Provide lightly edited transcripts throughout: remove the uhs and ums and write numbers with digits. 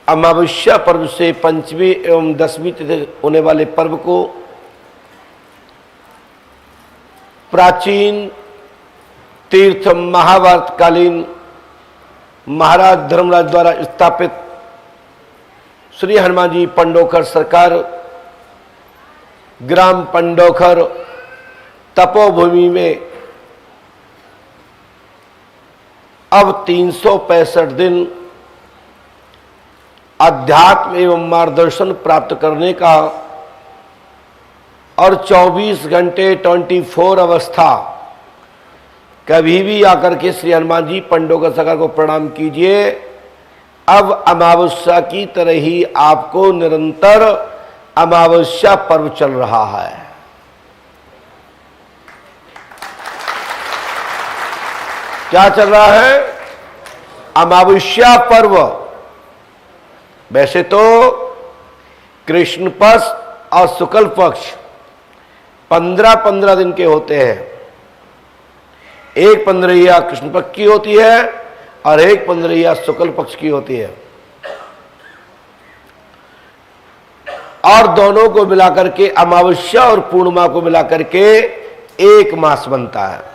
अमावस्या पर्व से पंचमी एवं दसवीं तिथि होने वाले पर्व को प्राचीन तीर्थ महाभारत कालीन महाराज धर्मराज द्वारा स्थापित श्री हनुमान जी पंडोखर सरकार ग्राम पंडोखर तपोभूमि में अब 365 दिन अध्यात्म एवं मार्गदर्शन प्राप्त करने का और 24 घंटे 24 अवस्था कभी भी आकर के श्री हनुमान जी पंडोखर सरकार को प्रणाम कीजिए। अब अमावस्या की तरह ही आपको निरंतर अमावस्या पर्व चल रहा है। क्या चल रहा है? अमावस्या पर्व। वैसे तो कृष्ण पक्ष और शुक्ल पक्ष 15-15 दिन के होते हैं। एक 15 कृष्ण पक्ष की होती है और एक 15 शुक्ल पक्ष की होती है, और दोनों को मिलाकर के अमावस्या और पूर्णिमा को मिलाकर के एक मास बनता है।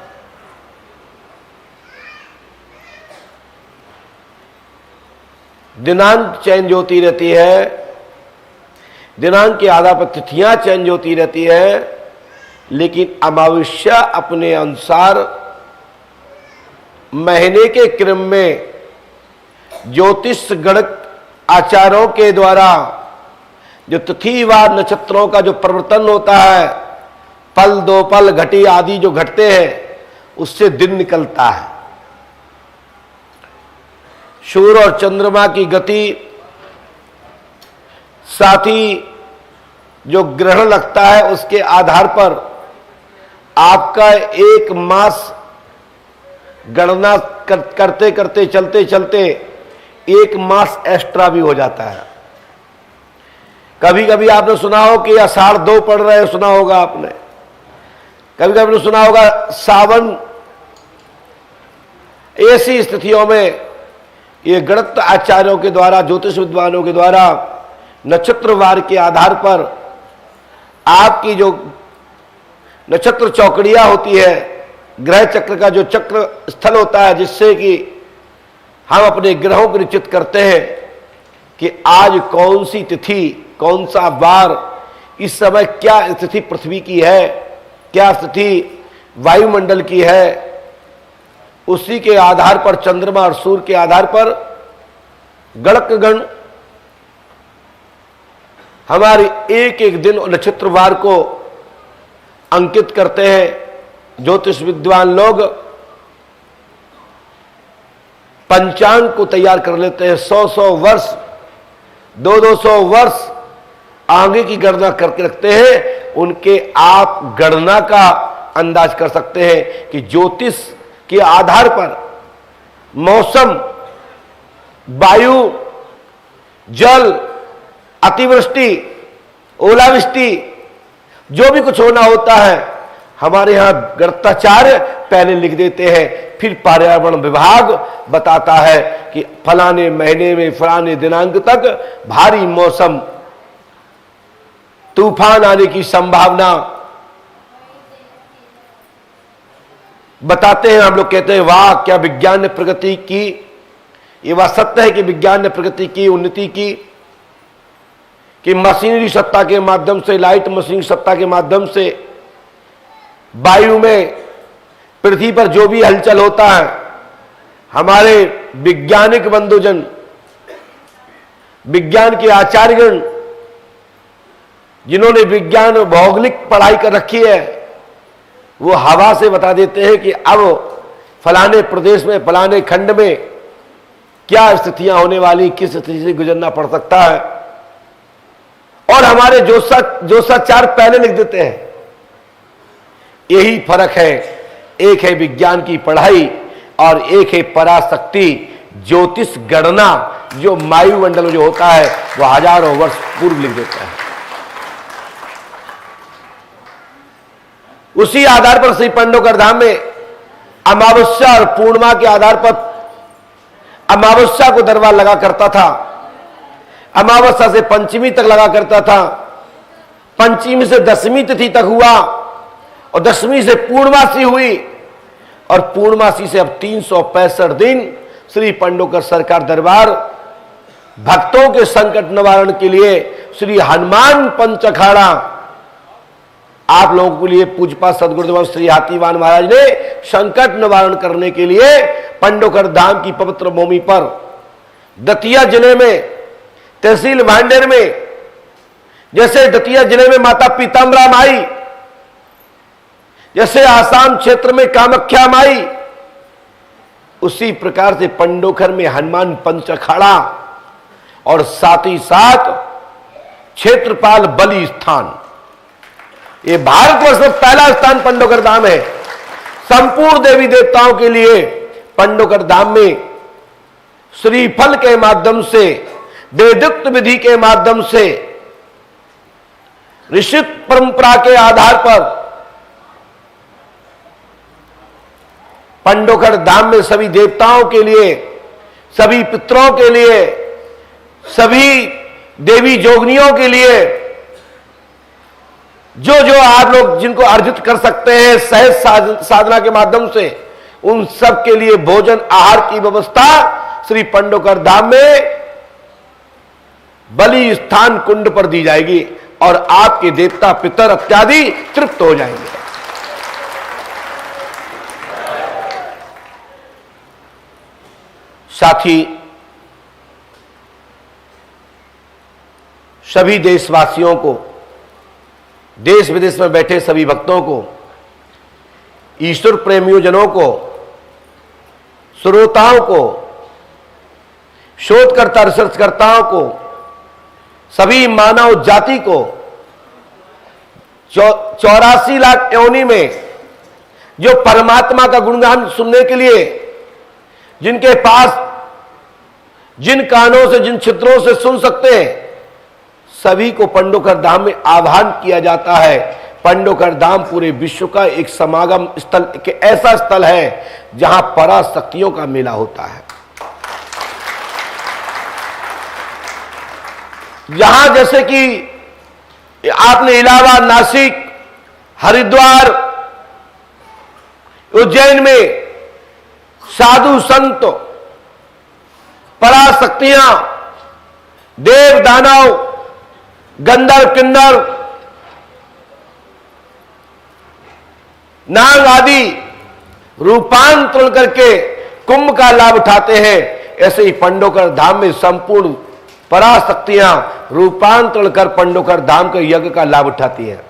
दिनांक चेंज होती रहती है, दिनांक के आधार पर तिथियां चेंज होती रहती है, लेकिन अमावस्या अपने अनुसार महीने के क्रम में ज्योतिष गणित आचार्यों के द्वारा जो तिथिवार नक्षत्रों का जो परिवर्तन होता है, पल दो पल घटी आदि जो घटते हैं, उससे दिन निकलता है। सूर्य और चंद्रमा की गति, साथ ही जो ग्रहण लगता है उसके आधार पर आपका एक मास गणना करते करते चलते चलते एक मास एक्स्ट्रा भी हो जाता है। कभी कभी आपने सुना हो कि आषाढ़ 2 पड़ रहे हैं, सुना होगा आपने। कभी कभी सुना होगा सावन। ऐसी स्थितियों में ये गणित आचार्यों के द्वारा, ज्योतिष विद्वानों के द्वारा नक्षत्रवार के आधार पर आपकी जो नक्षत्र चौकड़ियां होती है, ग्रह चक्र का जो चक्र स्थल होता है, जिससे कि हम अपने ग्रहों को निश्चित करते हैं कि आज कौन सी तिथि, कौन सा वार, इस समय क्या स्थिति पृथ्वी की है, क्या स्थिति वायुमंडल की है, उसी के आधार पर चंद्रमा और सूर्य के आधार पर गणकगण हमारे एक एक दिन और नक्षत्रवार को अंकित करते हैं। ज्योतिष विद्वान लोग पंचांग को तैयार कर लेते हैं। 100-100 वर्ष, 200-200 वर्ष आगे की गणना करके रखते हैं। उनके आप गणना का अंदाज कर सकते हैं कि ज्योतिष के आधार पर मौसम, वायु, जल, अतिवृष्टि, ओलावृष्टि, जो भी कुछ होना होता है, हमारे यहां गणिताचार्य पहले लिख देते हैं। फिर पर्यावरण विभाग बताता है कि फलाने महीने में फलाने दिनांक तक भारी मौसम, तूफान आने की संभावना बताते हैं। हम लोग कहते हैं वाह क्या विज्ञान ने प्रगति की। ये बात सत्य है कि विज्ञान ने प्रगति की, उन्नति की, कि मशीनरी सत्ता के माध्यम से, लाइट मशीनरी सत्ता के माध्यम से वायु में, पृथ्वी पर जो भी हलचल होता है, हमारे वैज्ञानिक बंधुजन, विज्ञान के आचार्यगण, जिन्होंने विज्ञान भौगोलिक पढ़ाई कर रखी है, वो हवा से बता देते हैं कि अब फलाने प्रदेश में, फलाने खंड में क्या स्थितियां होने वाली, किस स्थिति से गुजरना पड़ सकता है। और हमारे ज्योतिषाचार्य पहले लिख देते हैं। यही फर्क है, एक है विज्ञान की पढ़ाई और एक है पराशक्ति ज्योतिष गणना, जो वायुमंडल जो होता है वो हजारों वर्ष पूर्व लिख देता है। उसी आधार पर श्री पंडोखर धाम में अमावस्या और पूर्णिमा के आधार पर अमावस्या को दरबार लगा करता था। अमावस्या से पंचमी तक लगा करता था, पंचमी से दशमी तिथि तक हुआ और दशमी से पूर्णमासी हुई और पूर्णमासी से अब 365 दिन श्री पंडोकर सरकार दरबार भक्तों के संकट निवारण के लिए श्री हनुमान पंच अखाड़ा आप लोगों के लिए पूजपा सदगुरुदेव श्री हाथीवान महाराज ने संकट निवारण करने के लिए पंडोकर धाम की पवित्र भूमि पर दतिया जिले में तहसील भांडेर में, जैसे दतिया जिले में माता पीताम्बरा माई, जैसे आसाम क्षेत्र में कामाख्या माई, उसी प्रकार से पंडोखर में हनुमान पंच अखाड़ा और साथ ही साथ क्षेत्रपाल बलि स्थान। ये भारतवर्ष में पहला स्थान पंडोकर धाम है। संपूर्ण देवी देवताओं के लिए पंडोकर धाम में श्रीफल के माध्यम से, वेदोक्त विधि के माध्यम से, ऋषि परंपरा के आधार पर पंडोकर धाम में सभी देवताओं के लिए, सभी पितरों के लिए, सभी देवी जोगनियों के लिए जो जो आप लोग जिनको अर्जित कर सकते हैं सहज साधना के माध्यम से, उन सब के लिए भोजन आहार की व्यवस्था श्री पंडोकर धाम में बलि स्थान कुंड पर दी जाएगी और आपके देवता पितर इत्यादि तृप्त हो जाएंगे। साथ ही सभी देशवासियों को, देश विदेश में बैठे सभी भक्तों को, ईश्वर प्रेमियों जनों को, श्रोताओं को, शोधकर्ता रिसर्चकर्ताओं को, सभी मानव जाति को 84 लाख योनि में जो परमात्मा का गुणगान सुनने के लिए जिनके पास जिन कानों से, जिन छिद्रों से सुन सकते हैं, सभी को पंडोकर धाम में आह्वान किया जाता है। पंडोकर धाम पूरे विश्व का एक समागम स्थल, एक ऐसा स्थल है जहां पराशक्तियों का मेला होता है। यहां जैसे कि आपने इलाहाबाद, नासिक, हरिद्वार, उज्जैन में साधु संत, पराशक्तियां, देव दानव, गंधर्व किन्नर, नाग आदि रूपांतरण करके कुंभ का लाभ उठाते हैं, ऐसे ही पंडोकर धाम में संपूर्ण पराशक्तियां रूपांतरण कर पंडोकर धाम के यज्ञ का लाभ उठाती हैं।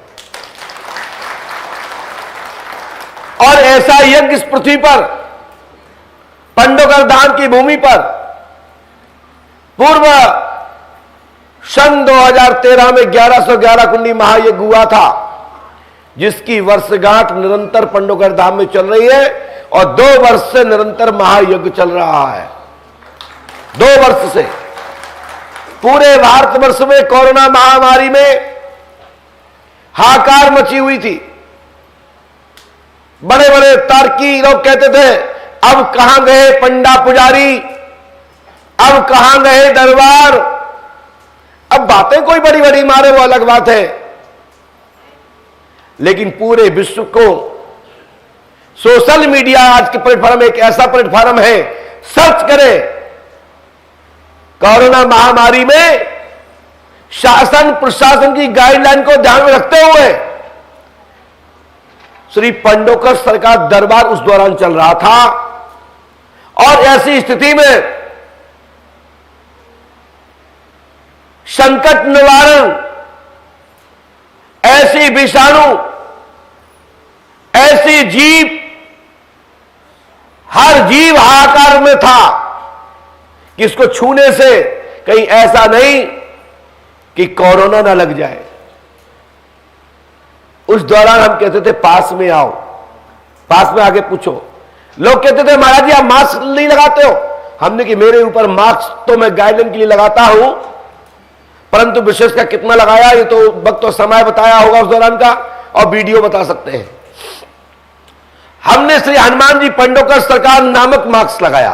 और ऐसा यज्ञ इस पृथ्वी पर पंडोकर धाम की भूमि पर पूर्व सन 2013 में 1111 कुंडी महायज्ञ हुआ था, जिसकी वर्षगांठ निरंतर पंडोकर धाम में चल रही है और 2 वर्ष से निरंतर महायज्ञ चल रहा है। 2 वर्ष से पूरे भारतवर्ष में कोरोना महामारी में हाहाकार मची हुई थी। बड़े बड़े तार्की लोग कहते थे, अब कहां गए पंडा पुजारी, अब कहां गए दरबार। अब बातें कोई बड़ी बड़ी मारे वो अलग बात है, लेकिन पूरे विश्व को सोशल मीडिया आज के प्लेटफॉर्म एक ऐसा प्लेटफॉर्म है, सर्च करें। कोरोना महामारी में शासन प्रशासन की गाइडलाइन को ध्यान में रखते हुए श्री पंडोकर सरकार दरबार उस दौरान चल रहा था और ऐसी स्थिति में संकट निवारण, ऐसी विषाणु, ऐसी जीव, हर जीव हाहाकार में था कि इसको छूने से कहीं ऐसा नहीं कि कोरोना ना लग जाए। उस दौरान हम कहते थे पास में आओ, पास में आके पूछो। लोग कहते थे महाराज जी आप मास्क नहीं लगाते हो। हमने कि मेरे ऊपर मास्क तो मैं गाइडलाइन के लिए लगाता हूं, परंतु विशेष का कितना लगाया ये तो वक्त और समय बताया होगा उस दौरान का, और वीडियो बता सकते हैं। हमने श्री हनुमान जी पंडोकर सरकार नामक मास्क लगाया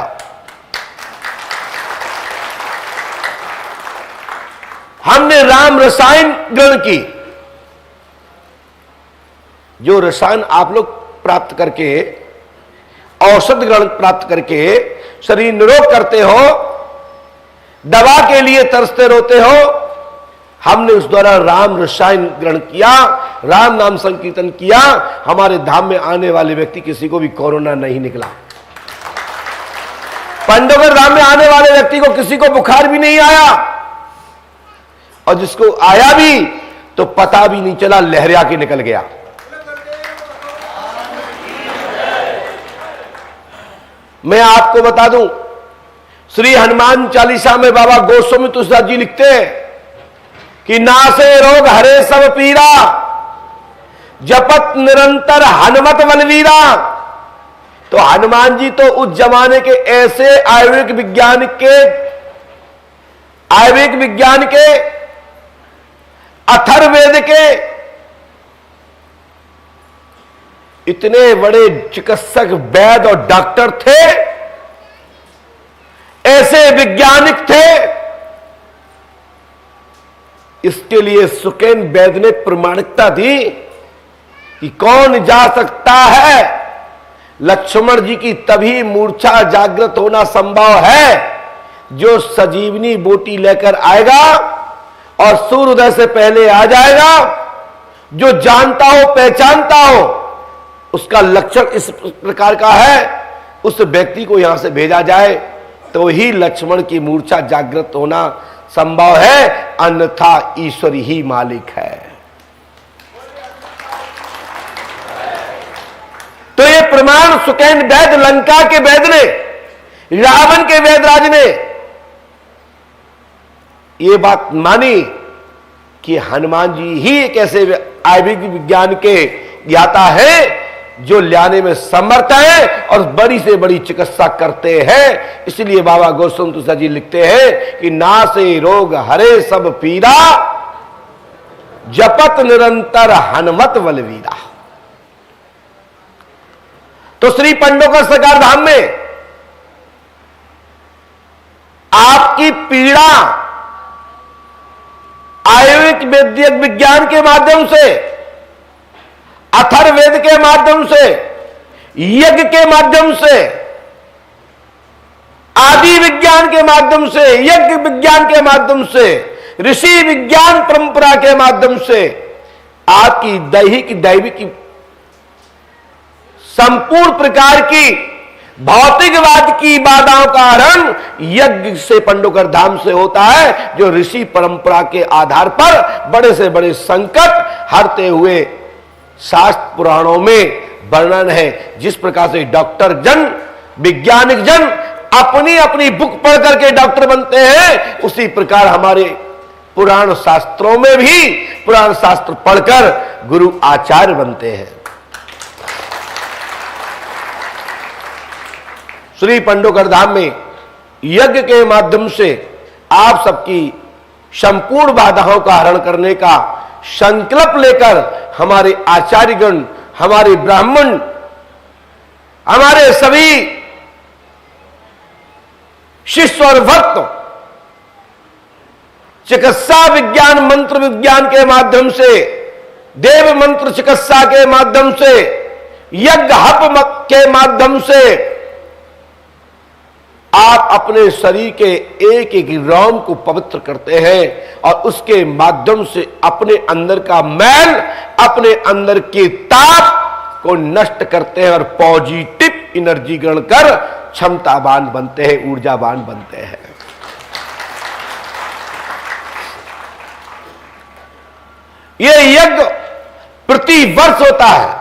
हमने राम रसायन ग्रहण की। जो रसायन आप लोग प्राप्त करके, औषध ग्रहण प्राप्त करके शरीर निरोग करते हो, दवा के लिए तरसते रोते हो, हमने उस द्वारा राम रसायन ग्रहण किया, राम नाम संकीर्तन किया। हमारे धाम में आने वाले व्यक्ति किसी को भी कोरोना नहीं निकला। पांडवगढ़ धाम में आने वाले व्यक्ति को किसी को बुखार भी नहीं आया, और जिसको आया भी तो पता भी नहीं चला, लहरिया के निकल गया। मैं आपको बता दूं, श्री हनुमान चालीसा में बाबा गोस्वामी तुलसीदास जी लिखते हैं कि नासे रोग हरे सब पीरा, जपत निरंतर हनुमत बलवीरा। तो हनुमान जी तो उस जमाने के ऐसे आयुर्वेद विज्ञान के अथर्ववेद के इतने बड़े चिकित्सक, वैद्य और डॉक्टर थे, ऐसे वैज्ञानिक थे। इसके लिए सुकेन वैद्य ने प्रमाणिकता दी कि कौन जा सकता है। लक्ष्मण जी की तभी मूर्छा जागृत होना संभव है जो सजीवनी बोटी लेकर आएगा और सूर्योदय से पहले आ जाएगा। जो जानता हो, पहचानता हो, उसका लक्षण इस प्रकार का है, उस व्यक्ति को यहां से भेजा जाए तो ही लक्ष्मण की मूर्छा जागृत होना संभव है, अन्यथा ईश्वर ही मालिक है। तो ये प्रमाण सुकेन वैद्य, लंका के वैद्य ने, रावण के वैद्यराज ने ये बात मानी कि हनुमान जी ही एक ऐसे आयुर्वेदिक विज्ञान के ज्ञाता है जो लाने में समर्थ है और बड़ी से बड़ी चिकित्सा करते हैं। इसलिए बाबा गोस्वामी तुलसीदास जी लिखते हैं कि नासे रोग हरे सब पीरा, जपत निरंतर हनुमत बलवीरा। तो श्री पांडवगढ़ सरकार धाम में आपकी पीड़ा आयुर्वेद वैद्यक विज्ञान के माध्यम से, अथर्ववेद के माध्यम से, यज्ञ के माध्यम से, आदि विज्ञान के माध्यम से, यज्ञ विज्ञान के माध्यम से, ऋषि विज्ञान परंपरा के माध्यम से आपकी दैहिक दैविक संपूर्ण प्रकार की भौतिकवाद की बाधाओं का हरण यज्ञ से, पांडवगढ़ धाम से होता है, जो ऋषि परंपरा के आधार पर बड़े से बड़े संकट हरते हुए शास्त्र पुराणों में वर्णन है। जिस प्रकार से डॉक्टर जन, वैज्ञानिक जन अपनी अपनी बुक पढ़ करके डॉक्टर बनते हैं, उसी प्रकार हमारे पुराण शास्त्रों में भी पुराण शास्त्र पढ़कर गुरु आचार्य बनते हैं। श्री पांडवगढ़ धाम में यज्ञ के माध्यम से आप सबकी संपूर्ण बाधाओं का हरण करने का संकल्प लेकर हमारे आचार्यगण, हमारे ब्राह्मण, हमारे सभी शिष्य और भक्त चिकित्सा विज्ञान, मंत्र विज्ञान के माध्यम से, देव मंत्र चिकित्सा के माध्यम से, यज्ञ हप के माध्यम से आप अपने शरीर के एक एक रोम को पवित्र करते हैं और उसके माध्यम से अपने अंदर का मैल, अपने अंदर के ताप को नष्ट करते हैं और पॉजिटिव एनर्जी ग्रहण कर क्षमतावान बनते हैं, ऊर्जावान बनते हैं। यह यज्ञ प्रति वर्ष होता है।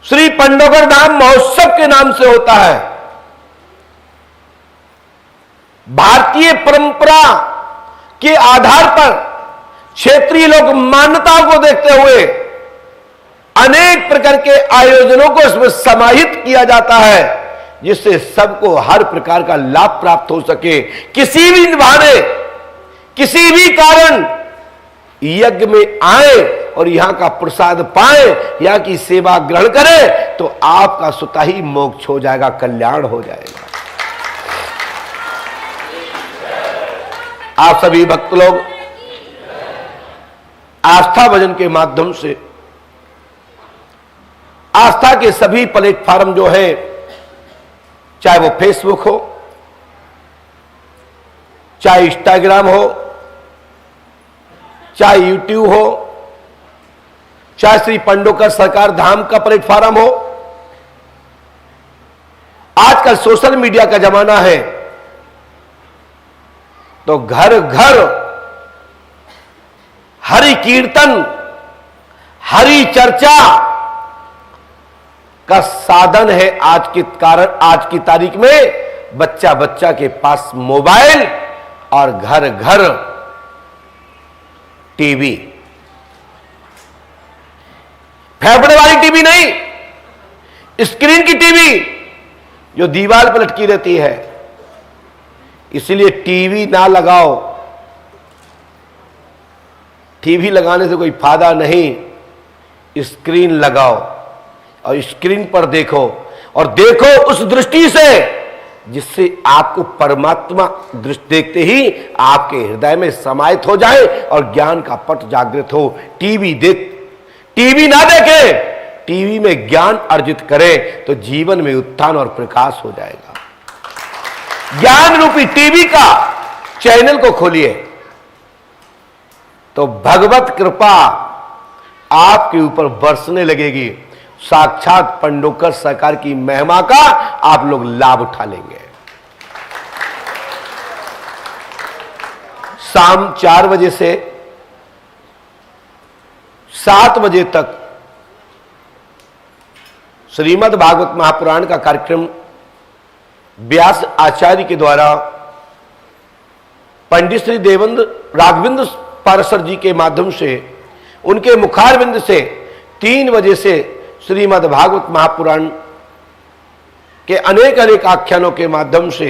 श्री पांडवगढ़ धाम महोत्सव के नाम से होता है। भारतीय परंपरा के आधार पर क्षेत्रीय लोक मान्यताओं को देखते हुए अनेक प्रकार के आयोजनों को इसमें समाहित किया जाता है, जिससे सबको हर प्रकार का लाभ प्राप्त हो सके। किसी भी बहाने, किसी भी कारण यज्ञ में आए और यहां का प्रसाद पाए, यहां की सेवा ग्रहण करें तो आपका स्वतः ही मोक्ष हो जाएगा, कल्याण हो जाएगा। आप सभी भक्त लोग आस्था भजन के माध्यम से आस्था के सभी प्लेटफॉर्म जो है, चाहे वो फेसबुक हो, चाहे इंस्टाग्राम हो, चाहे यूट्यूब हो, चाहे श्री पंडोकर सरकार धाम का प्लेटफॉर्म हो, आजकल सोशल मीडिया का जमाना है, तो घर घर हरि कीर्तन, हरि चर्चा का साधन है। आज की तारीख में बच्चा बच्चा के पास मोबाइल और घर घर टीवी, फेफड़े वाली टीवी नहीं, स्क्रीन की टीवी जो दीवार पर लटकी रहती है। इसलिए टीवी ना लगाओ, टीवी लगाने से कोई फायदा नहीं, स्क्रीन लगाओ और स्क्रीन पर देखो, और देखो उस दृष्टि से जिससे आपको परमात्मा दृष्टि देखते ही आपके हृदय में समाहित हो जाए और ज्ञान का पट जागृत हो। टीवी ना देखे, टीवी में ज्ञान अर्जित करें तो जीवन में उत्थान और प्रकाश हो जाएगा। ज्ञान रूपी टीवी का चैनल को खोलिए तो भगवत कृपा आपके ऊपर बरसने लगेगी। साक्षात पंडोकर सरकार की महिमा का आप लोग लाभ उठा लेंगे। शाम 4 बजे से 7 बजे तक श्रीमद् भागवत महापुराण का कार्यक्रम व्यास आचार्य के द्वारा पंडित श्री देवेंद्र राघवेंद्र पारसर जी के माध्यम से, उनके मुखारविंद से 3 बजे से श्रीमद् भागवत महापुराण के अनेक अनेक आख्यानों के माध्यम से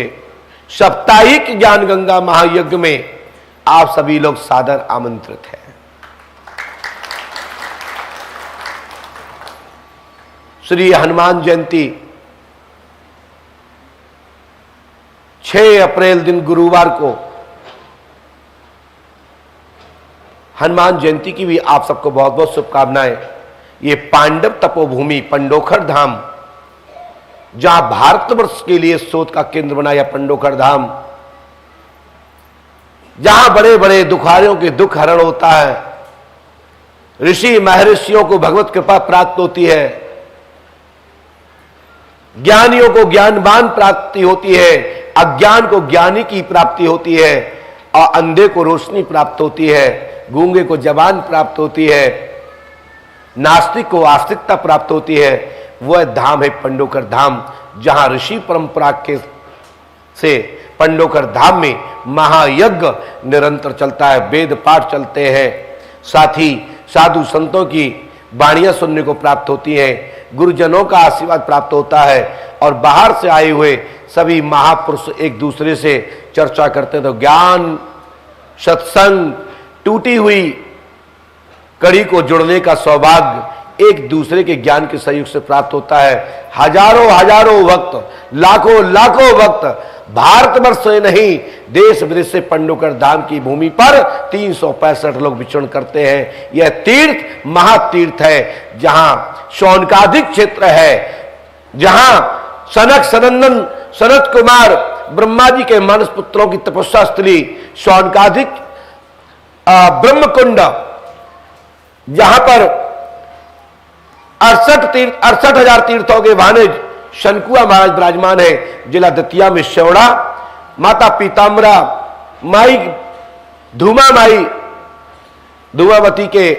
साप्ताहिक ज्ञान गंगा महायज्ञ में आप सभी लोग सादर आमंत्रित हैं। श्री हनुमान जयंती 6 अप्रैल दिन गुरुवार को हनुमान जयंती की भी आप सबको बहुत बहुत शुभकामनाएं। ये पांडव तपोभूमि पंडोखर धाम, जहां भारतवर्ष के लिए शोध का केंद्र बना यह पंडोखर धाम, जहां बड़े बड़े दुखारियों के दुख हरण होता है, ऋषि महर्षियों को भगवत कृपा प्राप्त होती है, ज्ञानियों को ज्ञानवान प्राप्ति होती है, अज्ञान को ज्ञानी की प्राप्ति होती है, और अंधे को रोशनी प्राप्त होती है, गूंगे को जबान प्राप्त होती है, नास्तिक को आस्तिकता प्राप्त होती है। वह धाम है पंडोकर धाम, जहां ऋषि परंपरा के से पंडोकर धाम में महायज्ञ निरंतर चलता है, वेद पाठ चलते हैं, साथ ही साधु संतों की वाणियां सुनने को प्राप्त होती हैं, गुरुजनों का आशीर्वाद प्राप्त होता है, और बाहर से आए हुए सभी महापुरुष एक दूसरे से चर्चा करते हैं। तो ज्ञान सत्संग, टूटी हुई कड़ी को जोड़ने का सौभाग्य एक दूसरे के ज्ञान के सहयोग से प्राप्त होता है। हजारों हजारों भक्त, लाखों लाखों भक्त भारतवर्ष से नहीं, देश विदेश से पंडोकर धाम की भूमि पर 365 लोग विचरण करते हैं। यह तीर्थ महातीर्थ है, जहां शौनकादिक क्षेत्र है, जहां सनक सनंदन सनत कुमार ब्रह्मा जी के मानस पुत्रों की तपस्या स्थली शौनकादिक ब्रह्मकुंड, जहां पर 68,000 तीर्थों के वाणिज शनकुआ महाराज विराजमान है। जिला दतिया में शेवड़ा माता पीताम्बरा माई धूमा माई धूमावती के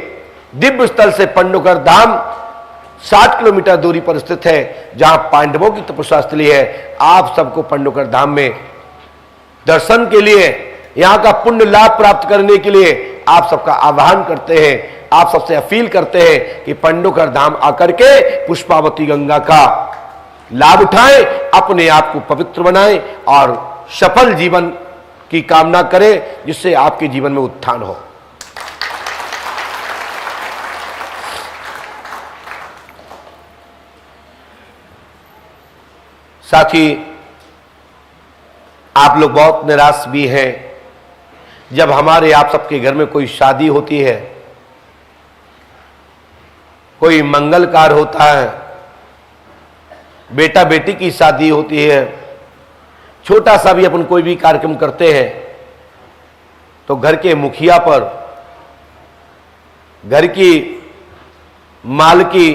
दिव्य स्थल से पंडोकर धाम 60 किलोमीटर दूरी पर स्थित है, जहां पांडवों की तपस्या स्थली है। आप सबको पंडोकर धाम में दर्शन के लिए, यहां का पुण्य लाभ प्राप्त करने के लिए आप सबका आह्वान करते हैं, आप सबसे अपील करते हैं कि पंडोकर धाम आकर के पुष्पावती गंगा का लाभ उठाएं, अपने आप को पवित्र बनाएं और सफल जीवन की कामना करें, जिससे आपके जीवन में उत्थान हो। साथ ही आप लोग बहुत निराश भी हैं, जब हमारे आप सबके घर में कोई शादी होती है, कोई मंगल कार्य होता है, बेटा बेटी की शादी होती है, छोटा सा भी अपन कोई भी कार्यक्रम करते हैं, तो घर के मुखिया पर, घर की मालकी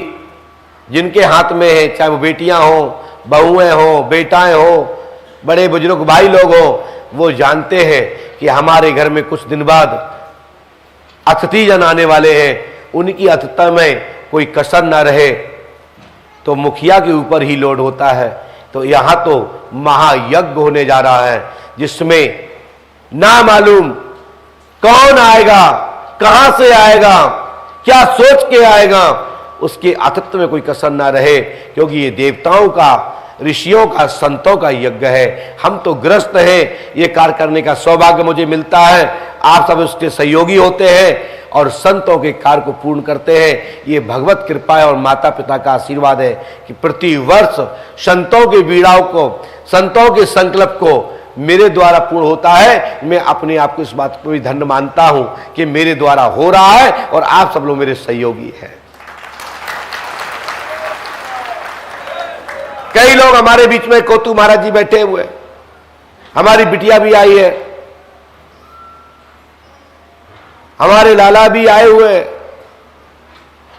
जिनके हाथ में है, चाहे वो बेटियां हो, बहुएं हो, बेटाएं हो, बड़े बुजुर्ग भाई लोग हो, वो जानते हैं कि हमारे घर में कुछ दिन बाद अतिथि जन आने वाले हैं, उनकी अतिथि में कोई कसर ना रहे, तो मुखिया के ऊपर ही लोड होता है। तो यहां तो महायज्ञ होने जा रहा है, जिसमें ना मालूम कौन आएगा, कहां से आएगा, क्या सोच के आएगा, उसके आतिथ्य में कोई कसर ना रहे, क्योंकि ये देवताओं का, ऋषियों का, संतों का यज्ञ है। हम तो ग्रस्त हैं, ये कार्य करने का सौभाग्य मुझे मिलता है, आप सब उसके सहयोगी होते हैं और संतों के कार्य को पूर्ण करते हैं। ये भगवत कृपा है और माता पिता का आशीर्वाद है कि प्रति वर्ष संतों के बीड़ाओं को, संतों के संकल्प को मेरे द्वारा पूर्ण होता है। मैं अपने आप को इस बात को भी धन्य मानता हूं कि मेरे द्वारा हो रहा है और आप सब लोग मेरे सहयोगी हैं। कई लोग हमारे बीच में, कोतू महाराज जी बैठे हुए, हमारी बिटिया भी आई है, हमारे लाला भी आए हुए,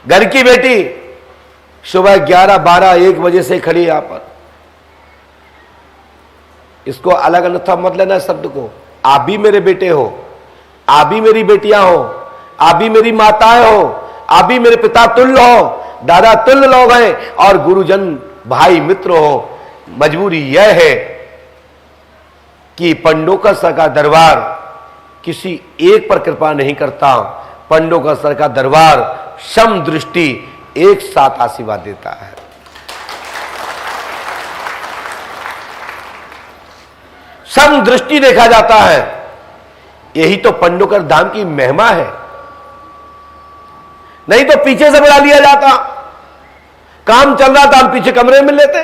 घर की बेटी सुबह 11, 12, 1 बजे से खड़ी यहां पर। इसको अलग अन्यथा मत लेना शब्द को। आप भी मेरे बेटे हो, आप भी मेरी बेटियां हो, आप भी मेरी माताएं हो, आप भी मेरे पिता तुल्य हो, दादा तुल्य लोग हैं और गुरुजन भाई मित्र हो। मजबूरी यह है कि पंडोकर सर का दरबार किसी एक पर कृपा नहीं करता। पंडोकर सर का दरबार सम दृष्टि एक साथ आशीर्वाद देता है। सम दृष्टि देखा जाता है, यही तो पंडोकर धाम की महिमा है। नहीं तो पीछे से बुला लिया जाता, काम चल रहा था हम पीछे कमरे में लेते,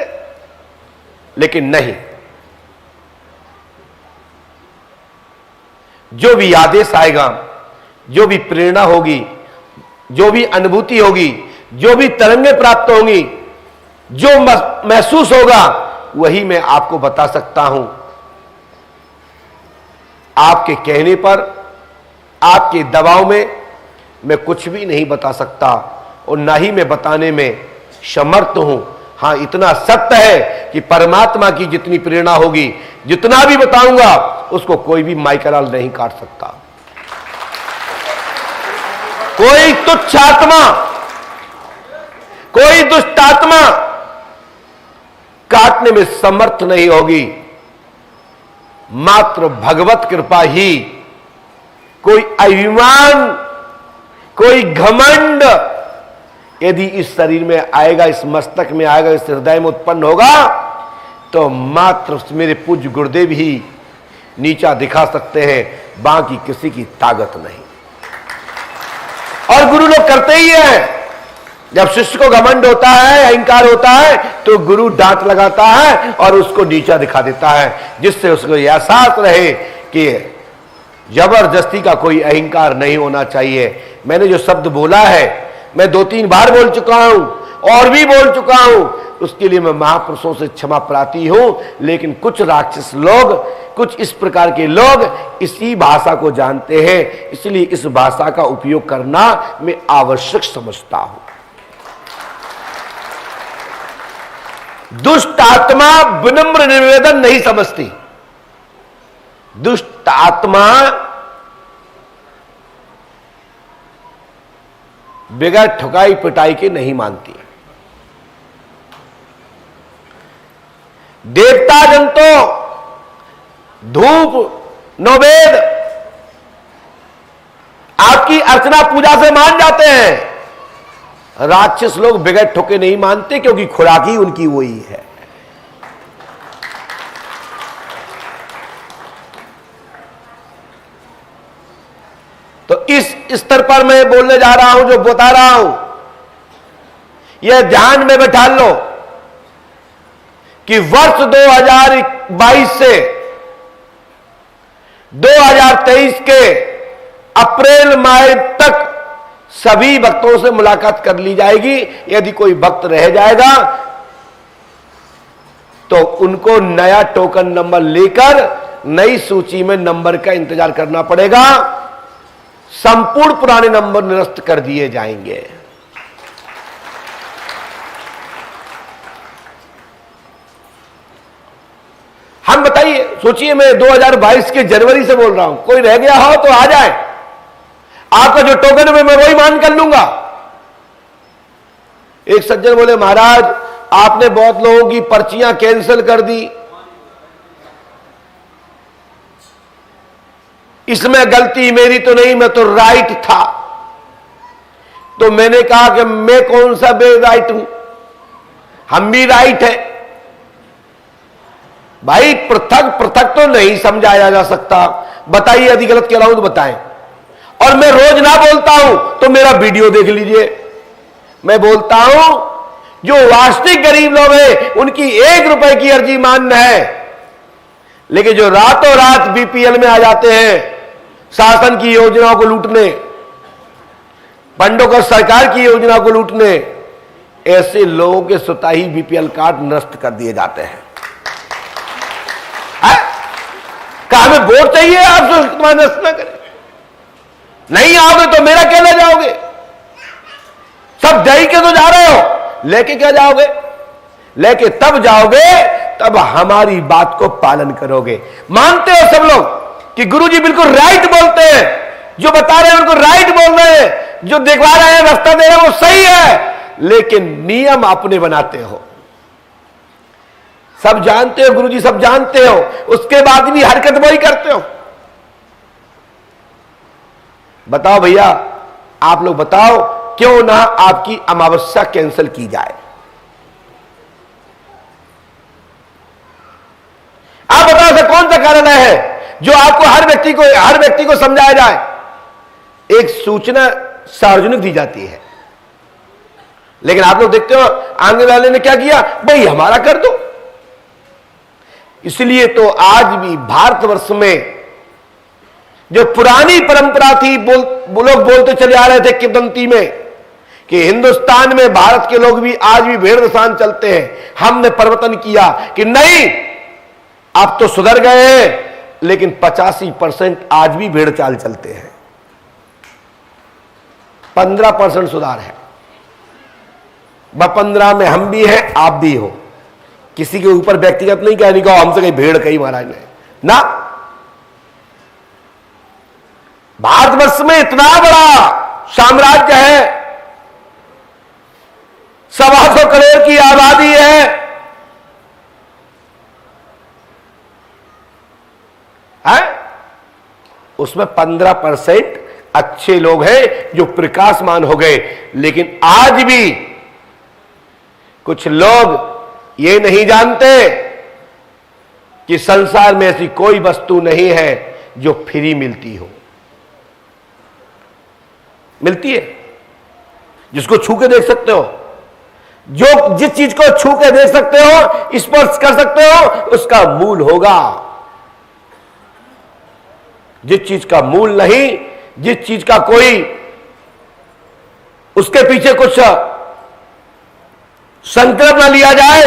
लेकिन नहीं। जो भी आदेश आएगा, जो भी प्रेरणा होगी, जो भी अनुभूति होगी, जो भी तरंगे प्राप्त होंगी, जो महसूस होगा, वही मैं आपको बता सकता हूं। आपके कहने पर, आपके दबाव में मैं कुछ भी नहीं बता सकता और ना ही मैं बताने में समर्थ हूं। हां, इतना सत्य है कि परमात्मा की जितनी प्रेरणा होगी, जितना भी बताऊंगा, उसको कोई भी माइकलाल नहीं काट सकता। कोई तुच्छ आत्मा, कोई दुष्ट आत्मा काटने में समर्थ नहीं होगी। मात्र भगवत कृपा ही। कोई अभिमान, कोई घमंड यदि इस शरीर में आएगा, इस मस्तक में आएगा, इस हृदय में उत्पन्न होगा, तो मात्र मेरे पूज्य गुरुदेव ही नीचा दिखा सकते हैं, बाकी किसी की ताकत नहीं। और गुरु लोग करते ही हैं। जब शिष्य को घमंड होता है, अहंकार होता है, तो गुरु डांट लगाता है और उसको नीचा दिखा देता है, जिससे उसको एहसास रहे कि जबरदस्ती का कोई अहंकार नहीं होना चाहिए। मैंने जो शब्द बोला है, मैं 2-3 बार बोल चुका हूं और भी बोल चुका हूं, उसके लिए मैं महापुरुषों से क्षमा प्रार्थी हूं। लेकिन कुछ राक्षस लोग, कुछ इस प्रकार के लोग इसी भाषा को जानते हैं, इसलिए इस भाषा का उपयोग करना मैं आवश्यक समझता हूं। दुष्ट आत्मा विनम्र निवेदन नहीं समझती। दुष्ट आत्मा बगैर ठुकाई पिटाई के नहीं मानती। देवता जन तो धूप नैवेद्य आपकी अर्चना पूजा से मान जाते हैं। राक्षस लोग बगैर ठुके नहीं मानते, क्योंकि खुराक ही उनकी वही है। तो इस स्तर पर मैं बोलने जा रहा हूं, जो बता रहा हूं, यह ध्यान में बैठा लो कि वर्ष 2022 से 2023 के अप्रैल माह तक सभी भक्तों से मुलाकात कर ली जाएगी। यदि कोई भक्त रह जाएगा तो उनको नया टोकन नंबर लेकर नई सूची में नंबर का इंतजार करना पड़ेगा। संपूर्ण पुराने नंबर निरस्त कर दिए जाएंगे। हम बताइए, सोचिए, मैं 2022 के जनवरी से बोल रहा हूं, कोई रह गया हो तो आ जाए, आपका जो टोकन है मैं वही मान कर लूंगा। एक सज्जन बोले, महाराज आपने बहुत लोगों की पर्चियां कैंसिल कर दी, इसमें गलती मेरी तो नहीं, मैं तो राइट था। तो मैंने कहा कि मैं कौन सा बे राइट हूं, हम भी राइट है भाई। पृथक पृथक तो नहीं समझाया जा सकता। बताइए यदि गलत कह रहा हूं तो बताएं। और मैं रोज ना बोलता हूं तो मेरा वीडियो देख लीजिए। मैं बोलता हूं जो वास्तविक गरीब लोग हैं उनकी 1 रुपए की अर्जी मान्य है, लेकिन जो रातों रात बीपीएल में आ जाते हैं शासन की योजनाओं को लूटने, पंडों को सरकार की योजना को लूटने, ऐसे लोगों के स्वतः ही बीपीएल कार्ड नष्ट कर दिए जाते हैं। कहा हमें वोट चाहिए, आपसे तुम्हारा नष्ट ना करें, नहीं आओगे तो मेरा क्या ले जाओगे? सब दही के तो जा रहे हो, लेके क्या जाओगे? लेके तब जाओगे तब हमारी बात को पालन करोगे। मानते हो सब लोग कि गुरुजी बिल्कुल राइट बोलते हैं, जो बता रहे हैं उनको राइट बोल रहे हैं, जो दिखवा रहे हैं रास्ता दे रहे हैं वो सही है, लेकिन नियम अपने बनाते हो। सब जानते हो गुरुजी, सब जानते हो, उसके बाद भी हरकत वही करते हो। बताओ भैया, आप लोग बताओ, क्यों ना आपकी अमावस्या कैंसिल की जाए? आप बताओ ऐसा कौन सा कारण है जो आपको हर व्यक्ति को समझाया जाए। एक सूचना सार्वजनिक दी जाती है, लेकिन आप लोग देखते हो आगे वाले ने क्या किया, भाई हमारा कर दो। इसलिए तो आज भी भारतवर्ष में जो पुरानी परंपरा थी, लोग बोलते चले आ रहे थे किंवदंती में कि हिंदुस्तान में भारत के लोग भी आज भी भेड़ निशान चलते हैं। हमने परिवर्तन किया कि नहीं, आप तो सुधर गए हैं, लेकिन 85% आज भी भेड़ चाल चलते हैं। 15% सुधार है। 15 में हम भी हैं, आप भी हो। किसी के ऊपर व्यक्तिगत नहीं कहने का हमसे कहीं भेड़ कहीं महाराज ने ना। भारतवर्ष में इतना बड़ा साम्राज्य है, 125 करोड़ की आबादी है, उसमें 15% अच्छे लोग हैं जो प्रकाशमान हो गए। लेकिन आज भी कुछ लोग ये नहीं जानते कि संसार में ऐसी कोई वस्तु नहीं है जो फ्री मिलती हो। मिलती है, जिसको छू के देख सकते हो, जो जिस चीज को छू के देख सकते हो, स्पर्श कर सकते हो, उसका मूल होगा। जिस चीज का मूल नहीं, जिस चीज का कोई उसके पीछे कुछ संकल्प न लिया जाए,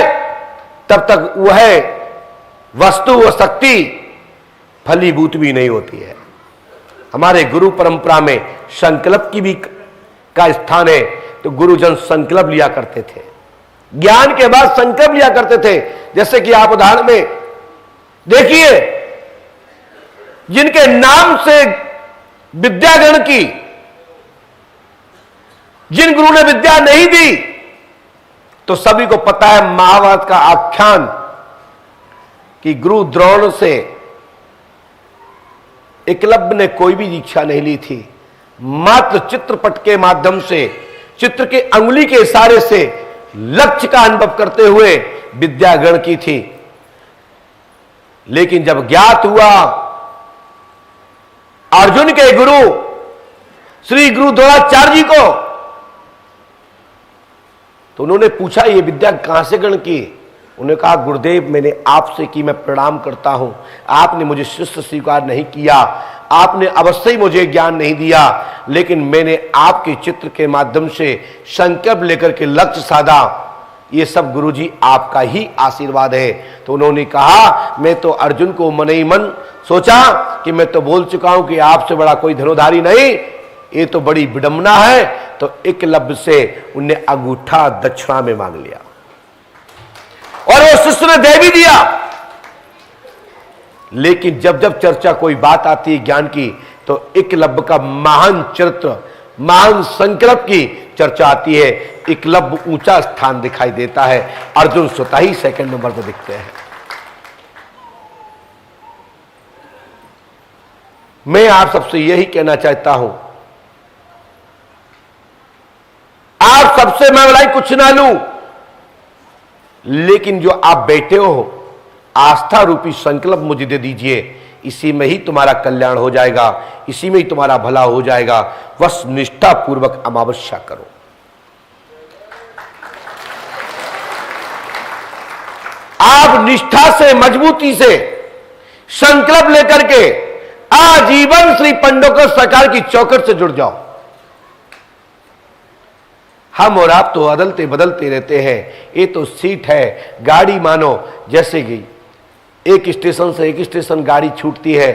तब तक वह वस्तु व शक्ति फलीभूत भी नहीं होती है। हमारे गुरु परंपरा में संकल्प की भी का स्थान है। तो गुरुजन संकल्प लिया करते थे, ज्ञान के बाद संकल्प लिया करते थे। जैसे कि आप उदाहरण में देखिए, जिनके नाम से विद्या ग्रहण की, जिन गुरु ने विद्या नहीं दी, तो सभी को पता है महाभारत का आख्यान कि गुरु द्रोण से एकलव्य ने कोई भी दीक्षा नहीं ली थी। मात्र चित्रपट के माध्यम से, चित्र के अंगुली के इशारे से लक्ष्य का अनुभव करते हुए विद्या ग्रहण की थी। लेकिन जब ज्ञात हुआ अर्जुन के गुरु श्री गुरु द्रोणाचार्य जी को, तो उन्होंने पूछा ये विद्या कहां से ग्रहण की? उन्होंने कहा गुरुदेव मैंने आपसे की, मैं प्रणाम करता हूं, आपने मुझे शिष्य स्वीकार नहीं किया, आपने अवश्य ही मुझे ज्ञान नहीं दिया, लेकिन मैंने आपके चित्र के माध्यम से संकल्प लेकर के लक्ष्य साधा, ये सब गुरुजी आपका ही आशीर्वाद है। तो उन्होंने कहा मैं तो अर्जुन को मन ही मन सोचा कि मैं तो बोल चुका हूं कि आपसे बड़ा कोई धनुधारी नहीं, ये तो बड़ी विडंबना है। तो एकलव्य से उनने अंगूठा दक्षिणा में मांग लिया और वो शिष्य ने दे भी दिया। लेकिन जब जब चर्चा कोई बात आती है ज्ञान की, तो एकलव्य का महान चरित्र, महान संकल्प की चर्चा आती है। एकलव्य ऊंचा स्थान दिखाई देता है, अर्जुन स्वतः ही सेकंड नंबर पर दिखते हैं। मैं आप सबसे यही कहना चाहता हूं, आप सबसे मैं भलाई कुछ ना लूं, लेकिन जो आप बैठे हो आस्था रूपी संकल्प मुझे दे दीजिए, इसी में ही तुम्हारा कल्याण हो जाएगा, इसी में ही तुम्हारा भला हो जाएगा। बस निष्ठा पूर्वक अमावस्या करो। आप निष्ठा से, मजबूती से संकल्प लेकर के आजीवन श्री पंडोकर सरकार की चौखट से जुड़ जाओ। हम और आप तो बदलते बदलते रहते हैं। ये तो सीट है, गाड़ी मानो जैसे कि एक स्टेशन से एक स्टेशन गाड़ी छूटती है,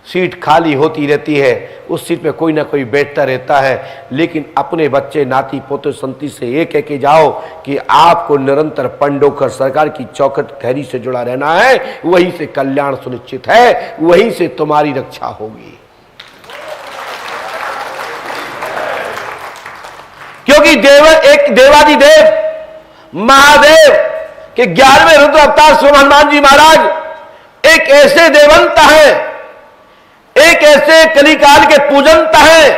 सीट खाली होती रहती है, उस सीट पे कोई ना कोई बैठता रहता है। लेकिन अपने बच्चे, नाती पोते, संती से ये कह के जाओ कि आपको निरंतर पंडोकर सरकार की चौखट खैरी से जुड़ा रहना है, वहीं से कल्याण सुनिश्चित है, वहीं से तुम्हारी रक्षा होगी। क्योंकि एक देवादिदेव महादेव के 11वें रुद्र अवतार स्वयं हनुमान जी महाराज एक ऐसे देवंत हैं, एक ऐसे कलिकाल के पूजनता है,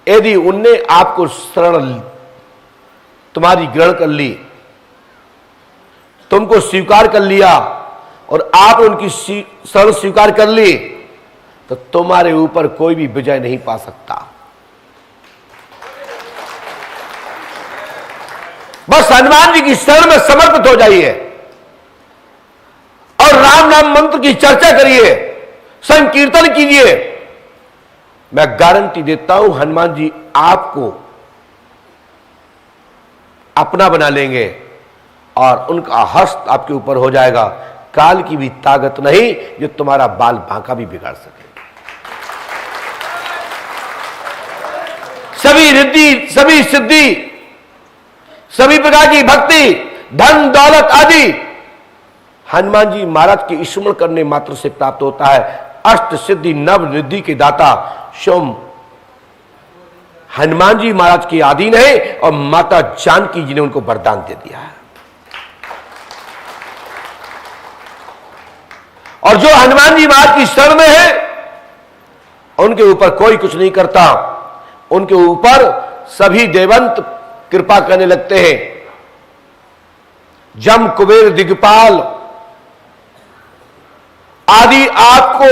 यदि उनने आपको शरण तुम्हारी ग्रहण कर ली, तुमको स्वीकार कर लिया और आप उनकी शरण स्वीकार कर ली, तो तुम्हारे ऊपर कोई भी विजय नहीं पा सकता। बस हनुमान जी की शरण में समर्पित हो जाइए और राम नाम मंत्र की चर्चा करिए, संकीर्तन कीजिए। मैं गारंटी देता हूं हनुमान जी आपको अपना बना लेंगे और उनका हस्त आपके ऊपर हो जाएगा। काल की भी ताकत नहीं जो तुम्हारा बाल बांका भी बिगाड़ सके। सभी रिद्धि, सभी सिद्धि, सभी प्रकार की भक्ति, धन दौलत आदि हनुमान जी महाराज के स्मरण करने मात्र से प्राप्त होता है। अष्ट सिद्धि नव रिद्धि के दाता स्वयं हनुमान जी महाराज के अधीन है और माता जानकी जी ने उनको वरदान दे दिया है। और जो हनुमान जी महाराज की शरण में है, उनके ऊपर कोई कुछ नहीं करता, उनके ऊपर सभी देवंत कृपा करने लगते हैं। जम कुबेर दिग्पाल आदि आपको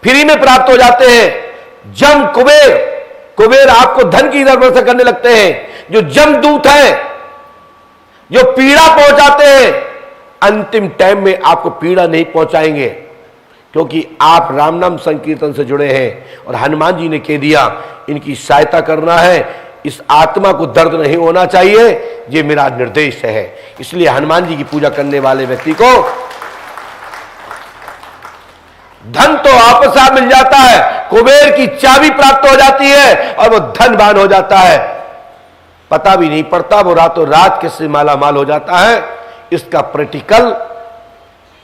फ्री में प्राप्त हो जाते हैं। जम कुबेर आपको धन की व्यवस्था करने लगते हैं। जो जमदूत हैं, जो पीड़ा पहुंचाते हैं, अंतिम टाइम में आपको पीड़ा नहीं पहुंचाएंगे, क्योंकि आप राम नाम संकीर्तन से जुड़े हैं। और हनुमान जी ने कह दिया इनकी सहायता करना है, इस आत्मा को दर्द नहीं होना चाहिए, ये मेरा निर्देश है। इसलिए हनुमान जी की पूजा करने वाले व्यक्ति को धन तो आपस आप मिल जाता है, कुबेर की चाबी प्राप्त हो जाती है और वो धनवान हो जाता है। पता भी नहीं पड़ता वो रातों रात किससे माला माल हो जाता है। इसका प्रैक्टिकल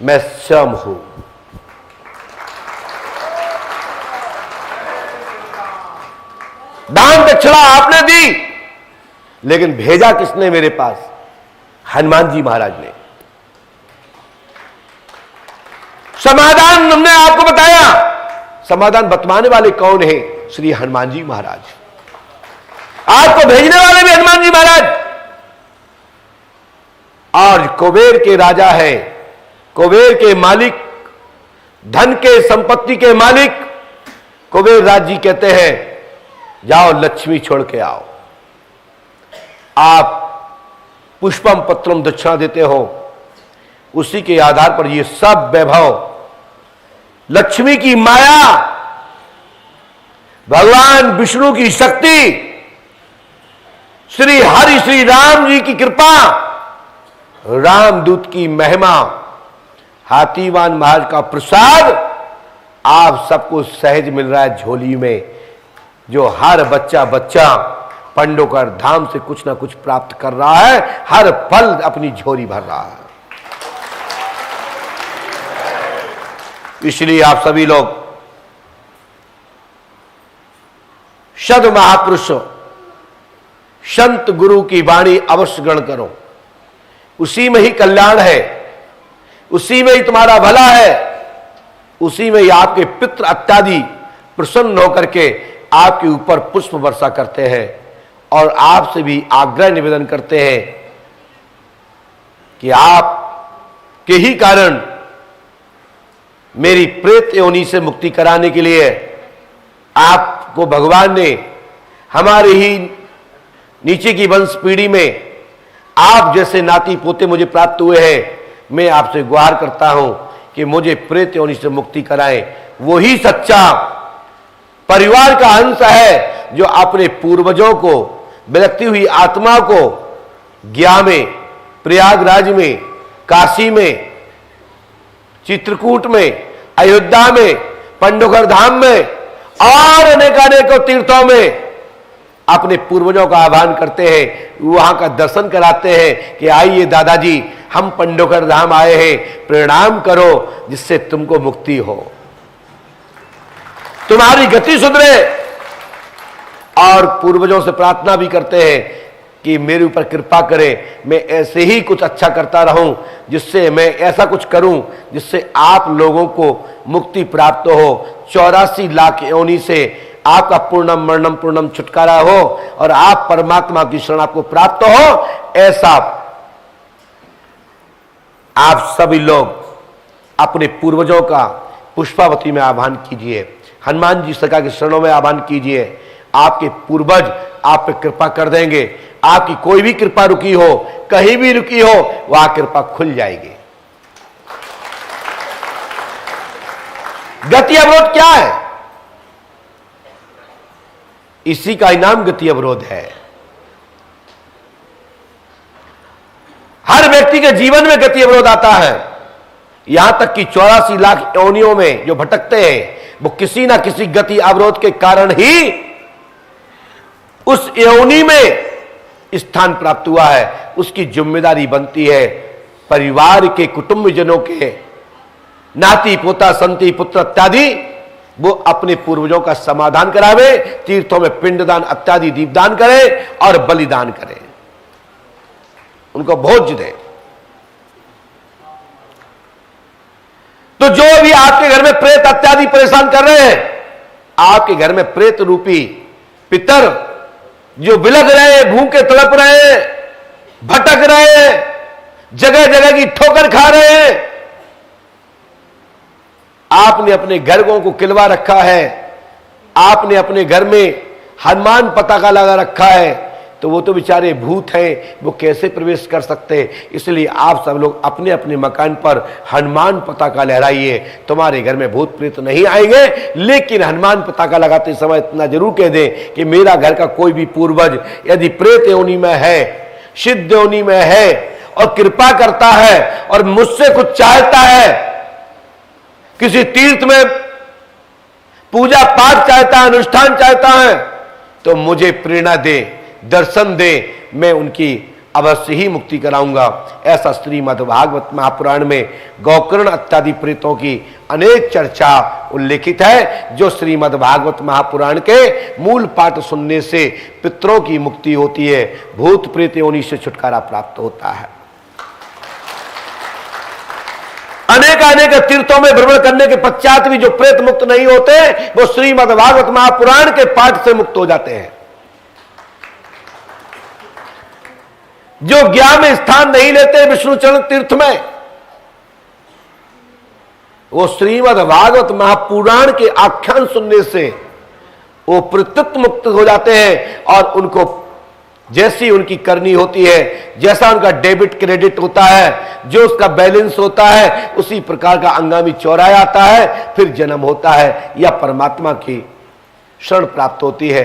मैं स्वयं हूं। दान दक्षिणा आपने दी, लेकिन भेजा किसने मेरे पास? हनुमान जी महाराज ने। समाधान हमने आपको बताया, समाधान बतलाने वाले कौन है? श्री हनुमान जी महाराज। आपको भेजने वाले भी हनुमान जी महाराज। और कुबेर के राजा है, कुबेर के मालिक, धन के संपत्ति के मालिक कुबेर राज जी कहते हैं जाओ लक्ष्मी छोड़ के आओ। आप पुष्पम पत्रम दक्षिणा देते हो, उसी के आधार पर ये सब वैभव, लक्ष्मी की माया, भगवान विष्णु की शक्ति, श्री हरि श्री राम जी की कृपा, रामदूत की महिमा, हाथीवान महाराज का प्रसाद आप सबको सहज मिल रहा है झोली में। जो हर बच्चा पंडोकर धाम से कुछ ना कुछ प्राप्त कर रहा है, हर फल अपनी झोली भर रहा है। इसलिए आप सभी लोग सद महापुरुष संत गुरु की वाणी अवश्य ग्रहण करो। उसी में ही कल्याण है, उसी में ही तुम्हारा भला है, उसी में ही आपके पितृ इत्यादि प्रसन्न होकर के आपके ऊपर पुष्प वर्षा करते हैं और आपसे भी आग्रह निवेदन करते हैं कि आप के ही कारण मेरी प्रेत योनि से मुक्ति कराने के लिए आपको भगवान ने हमारे ही नीचे की वंश पीढ़ी में आप जैसे नाती पोते मुझे प्राप्त हुए हैं। मैं आपसे गुहार करता हूं कि मुझे प्रेत योनि से मुक्ति कराएं। वही सच्चा परिवार का अंश है जो अपने पूर्वजों को, बिलखती हुई आत्मा को गया में, प्रयागराज में, काशी में, चित्रकूट में, अयोध्या में, पंडोकर धाम में और अनेकानेकों तीर्थों में अपने पूर्वजों का आह्वान करते हैं, वहां का दर्शन कराते हैं कि आइए दादाजी हम पंडोकर धाम आए हैं, प्रणाम करो जिससे तुमको मुक्ति हो, तुम्हारी गति सुधरे। और पूर्वजों से प्रार्थना भी करते हैं कि मेरे ऊपर कृपा करें, मैं ऐसे ही कुछ अच्छा करता रहूं, जिससे मैं ऐसा कुछ करूं जिससे आप लोगों को मुक्ति प्राप्त हो, 84 लाख योनि से आपका पूर्णम मरणम पूर्णम छुटकारा हो और आप परमात्मा की शरण आपको प्राप्त हो। ऐसा आप सभी लोग अपने पूर्वजों का पुष्पावती में आह्वान कीजिए, हनुमान जी सरकार के शरणों में आह्वान कीजिए। आपके पूर्वज आप पे कृपा कर देंगे। आपकी कोई भी कृपा रुकी हो, कहीं भी रुकी हो, वह कृपा खुल जाएगी। गति अवरोध क्या है? इसी का इनाम गति अवरोध है। हर व्यक्ति के जीवन में गति अवरोध आता है। यहां तक कि 84 लाख योनियों में जो भटकते हैं, वो किसी ना किसी गति अवरोध के कारण ही उस योनि में स्थान प्राप्त हुआ है। उसकी जिम्मेदारी बनती है परिवार के, कुटुंबजनों के, नाती पोता संती पुत्र इत्यादि, वो अपने पूर्वजों का समाधान करावे, तीर्थों में पिंडदान इत्यादि दीपदान करे और बलिदान करे, उनको भोज्य दे। तो जो भी आपके घर में प्रेत इत्यादि परेशान कर रहे हैं, आपके घर में प्रेत रूपी पितर जो बिलख रहे, भूखे तड़प रहे, भटक रहे, जगह जगह की ठोकर खा रहे हैं, आपने अपने घरों को किलवा रखा है, आपने अपने घर में हनुमान पताका लगा रखा है, तो वो तो बेचारे भूत हैं, वो कैसे प्रवेश कर सकते हैं। इसलिए आप सब लोग अपने अपने मकान पर हनुमान पताका लहराइए। तुम्हारे घर में भूत प्रेत नहीं आएंगे, लेकिन हनुमान पताका लगाते समय इतना जरूर कह दें कि मेरा घर का कोई भी पूर्वज यदि प्रेत योनि में है, सिद्ध योनि में है और कृपा करता है और मुझसे कुछ चाहता है, किसी तीर्थ में पूजा पाठ चाहता है, अनुष्ठान चाहता है, तो मुझे प्रेरणा दे, दर्शन दे, मैं उनकी अवश्य ही मुक्ति कराऊंगा। ऐसा श्रीमद् भागवत महापुराण में गौकर्ण इत्यादि प्रेतों की अनेक चर्चा उल्लेखित है, जो श्रीमद् भागवत महापुराण के मूल पाठ सुनने से पितरों की मुक्ति होती है, भूत प्रेत योनि से छुटकारा प्राप्त होता है। अनेक तीर्थों में भ्रमण करने के पश्चात भी जो प्रेत मुक्त नहीं होते, वो श्रीमद् भागवत महापुराण के पाठ से मुक्त हो जाते हैं। जो ज्ञान में स्थान नहीं लेते विष्णुचरण तीर्थ में, वो श्रीमद् भागवत महापुराण के आख्यान सुनने से वो प्रत्यक्ष मुक्त हो जाते हैं और उनको जैसी उनकी करनी होती है, जैसा उनका डेबिट क्रेडिट होता है, जो उसका बैलेंस होता है, उसी प्रकार का अंगामी चौराया आता है, फिर जन्म होता है या परमात्मा की शरण प्राप्त होती है।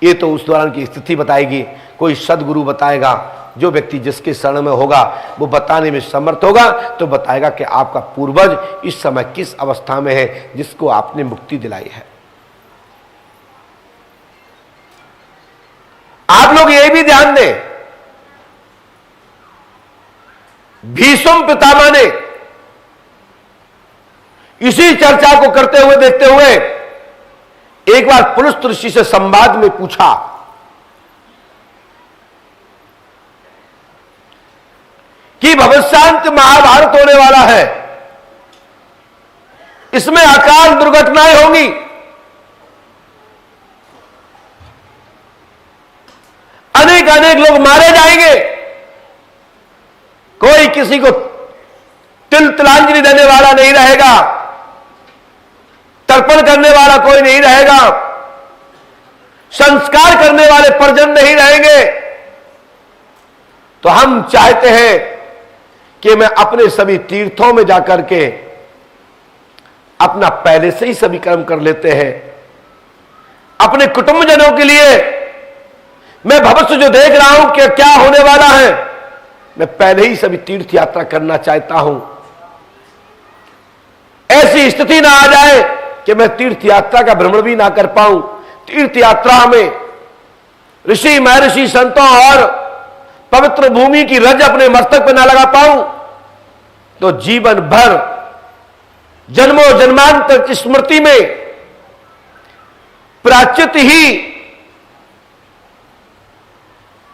ये तो उस दौरान की स्थिति बताएगी। कोई सदगुरु बताएगा, जो व्यक्ति जिसके शरण में होगा वो बताने में समर्थ होगा, तो बताएगा कि आपका पूर्वज इस समय किस अवस्था में है जिसको आपने मुक्ति दिलाई है। आप लोग ये भी ध्यान दें, भीष्म पितामह ने इसी चर्चा को करते हुए देखते हुए एक बार पुलस्त ऋषि से संवाद में पूछा कि भविष्यांत महाभारत होने वाला है, इसमें अकाल दुर्घटनाएं होंगी, अनेक अनेक लोग मारे जाएंगे, कोई किसी को तिल तिलांजलि देने वाला नहीं रहेगा, तर्पण करने वाला कोई नहीं रहेगा, संस्कार करने वाले परिजन नहीं रहेंगे। तो हम चाहते हैं कि मैं अपने सभी तीर्थों में जाकर के अपना पहले से ही सभी कर्म कर लेते हैं। अपने कुटुंबजनों के लिए मैं भविष्य जो देख रहा हूं कि क्या होने वाला है, मैं पहले ही सभी तीर्थ यात्रा करना चाहता हूं। ऐसी स्थिति ना आ जाए कि मैं तीर्थ यात्रा का भ्रमण भी ना कर पाऊं। तीर्थ यात्रा में ऋषि महर्षि संतों और पवित्र भूमि की रज अपने मस्तक पर ना लगा पाऊं तो जीवन भर जन्मों जन्मांतर की स्मृति में प्राचित ही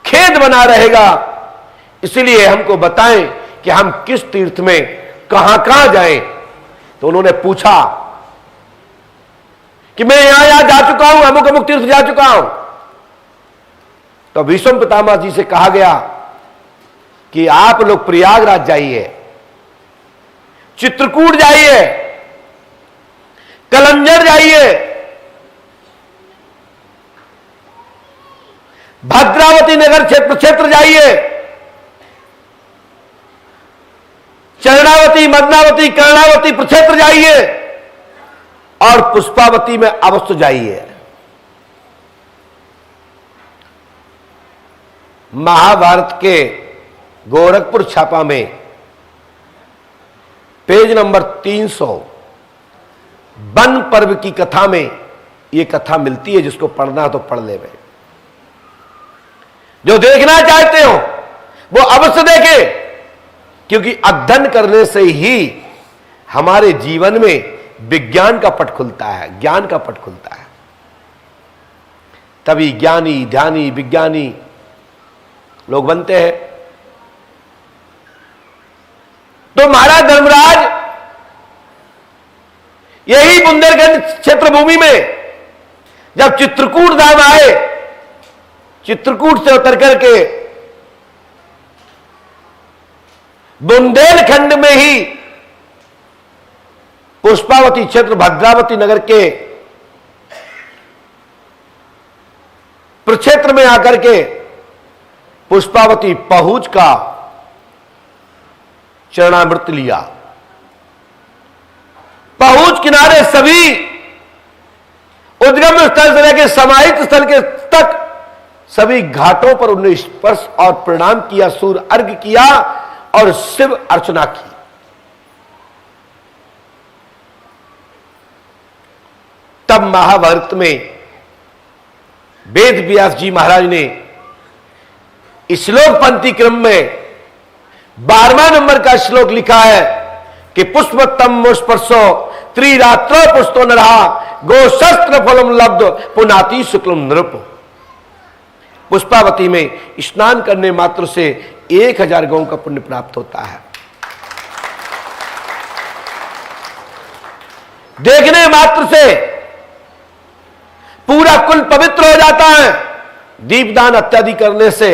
खेद बना रहेगा। इसलिए हमको बताएं कि हम किस तीर्थ में कहां कहां जाएं। तो उन्होंने पूछा कि मैं यहां यहां जा चुका हूं, अमुक अमुक तीर्थ जा चुका हूं। तो भीष्म पितामह जी से कहा गया कि आप लोग प्रयागराज जाइए, चित्रकूट जाइए, कलंजर जाइए, भद्रावती नगर क्षेत्र जाइए, चरणावती, मदनावती, कर्णावती प्रक्षेत्र जाइए और पुष्पावती में अवश्य जाइए। महाभारत के गोरखपुर छापा में पेज नंबर 300 वन पर्व की कथा में यह कथा मिलती है। जिसको पढ़ना हो तो पढ़ ले। जो देखना चाहते हो वो अवश्य देखे, क्योंकि अध्ययन करने से ही हमारे जीवन में विज्ञान का पट खुलता है, ज्ञान का पट खुलता है। तभी ज्ञानी, ध्यानी, विज्ञानी लोग बनते हैं। तो महाराज धर्मराज यही बुंदेलखंड क्षेत्र भूमि में जब चित्रकूट धाम आए, चित्रकूट से उतर करके बुंदेलखंड में ही पुष्पावती क्षेत्र भद्रावती नगर के प्रक्षेत्र में आकर के पुष्पावती पहुंच का चरणामृत लिया। पहुंच किनारे सभी उद्गम स्थल से लेकर समाहित स्थल के तक सभी घाटों पर उन्हें स्पर्श और प्रणाम किया, सूर्य अर्घ्य किया और शिव अर्चना की। तब महाभारत में वेद व्यास जी महाराज ने श्लोक पंक्ति क्रम में 12वां नंबर का श्लोक लिखा है कि पुष्पतम स्पर्शो त्रिरात्रो पुष्टो नरहा गोशस्त्र फलम लब्ध पुनाति शुक्लम नृप। पुष्पावती में स्नान करने मात्र से 1000 गौ का पुण्य प्राप्त होता है। देखने मात्र से पूरा कुल पवित्र हो जाता है। दीपदान इत्यादि करने से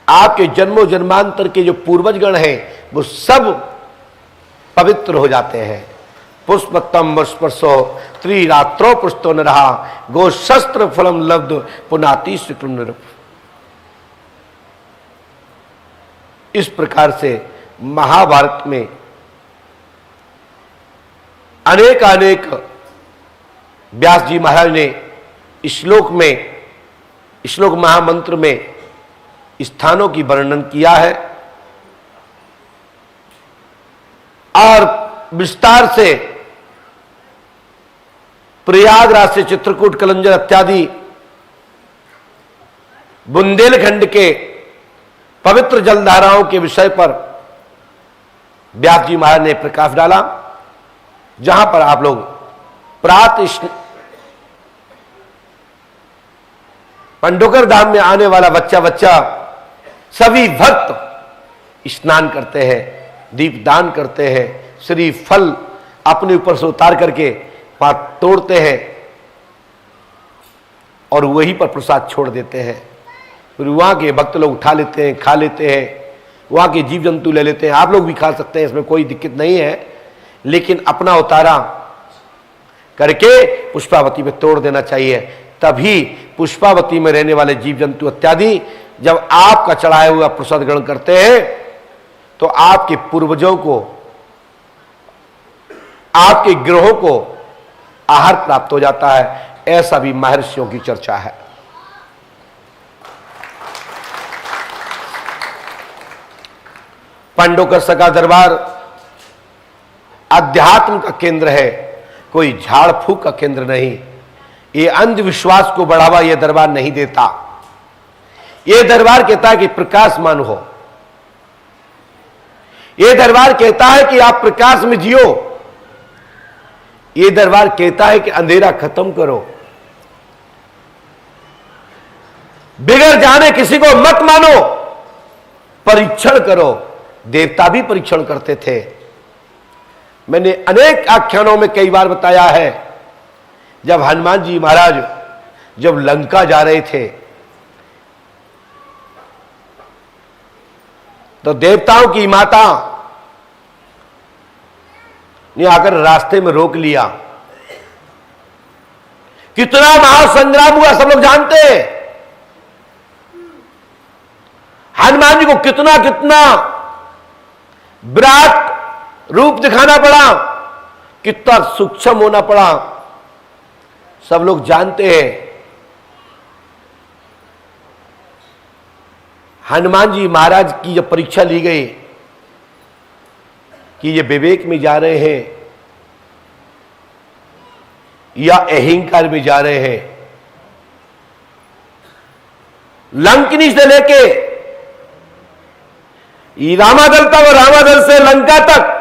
आपके जन्मों जन्मांतर के जो पूर्वजगण हैं वो सब पवित्र हो जाते हैं। पुष्पतम स्पर्शो त्रिरात्रो पुष्टो न रहा गो शस्त्र फलम लब्ध पुनाति शुक्ल निरूप। इस प्रकार से महाभारत में अनेक अनेक व्यास जी महाराज ने श्लोक महामंत्र में स्थानों की वर्णन किया है और विस्तार से प्रयागराज से चित्रकूट, कलंजर इत्यादि बुंदेलखंड के पवित्र जलधाराओं के विषय पर व्यास जी महाराज ने प्रकाश डाला, जहां पर आप लोग प्रातः पंडोकर धाम में आने वाला बच्चा सभी भक्त स्नान करते हैं, दीपदान करते हैं, श्री फल अपने ऊपर से उतार करके वहां तोड़ते हैं और वहीं पर प्रसाद छोड़ देते हैं। फिर वहां के भक्त लोग उठा लेते हैं, खा लेते हैं, वहां के जीव जंतु ले लेते हैं। आप लोग भी खा सकते हैं, इसमें कोई दिक्कत नहीं है, लेकिन अपना उतारा करके पुष्पावती में तोड़ देना चाहिए। तभी पुष्पावती में रहने वाले जीव जंतु इत्यादि जब आपका चढ़ाया हुआ प्रसाद ग्रहण करते हैं तो आपके पूर्वजों को, आपके ग्रहों को आहार प्राप्त हो जाता है। ऐसा भी महर्षियों की चर्चा है। पांडवकर सका दरबार अध्यात्म का केंद्र है, कोई झाड़ फूक का केंद्र नहीं। ये अंधविश्वास को बढ़ावा यह दरबार नहीं देता। यह दरबार कहता है कि प्रकाशमान हो। यह दरबार कहता है कि आप प्रकाश में जियो। यह दरबार कहता है कि अंधेरा खत्म करो। बिगड़ जाने किसी को मत मानो, परीक्षण करो। देवता भी परीक्षण करते थे। मैंने अनेक आख्यानों में कई बार बताया है, जब हनुमान जी महाराज जब लंका जा रहे थे तो देवताओं की माता ने आकर रास्ते में रोक लिया। कितना महासंग्राम हुआ सब लोग जानते हैं। हनुमान जी को कितना कितना विराट रूप दिखाना पड़ा, कितना सूक्ष्म होना पड़ा, सब लोग जानते हैं। हनुमान जी महाराज की जब परीक्षा ली गई कि ये विवेक में जा रहे हैं या अहंकार में जा रहे हैं, लंकिनी से लेके रामादल तक और रामादल से लंका तक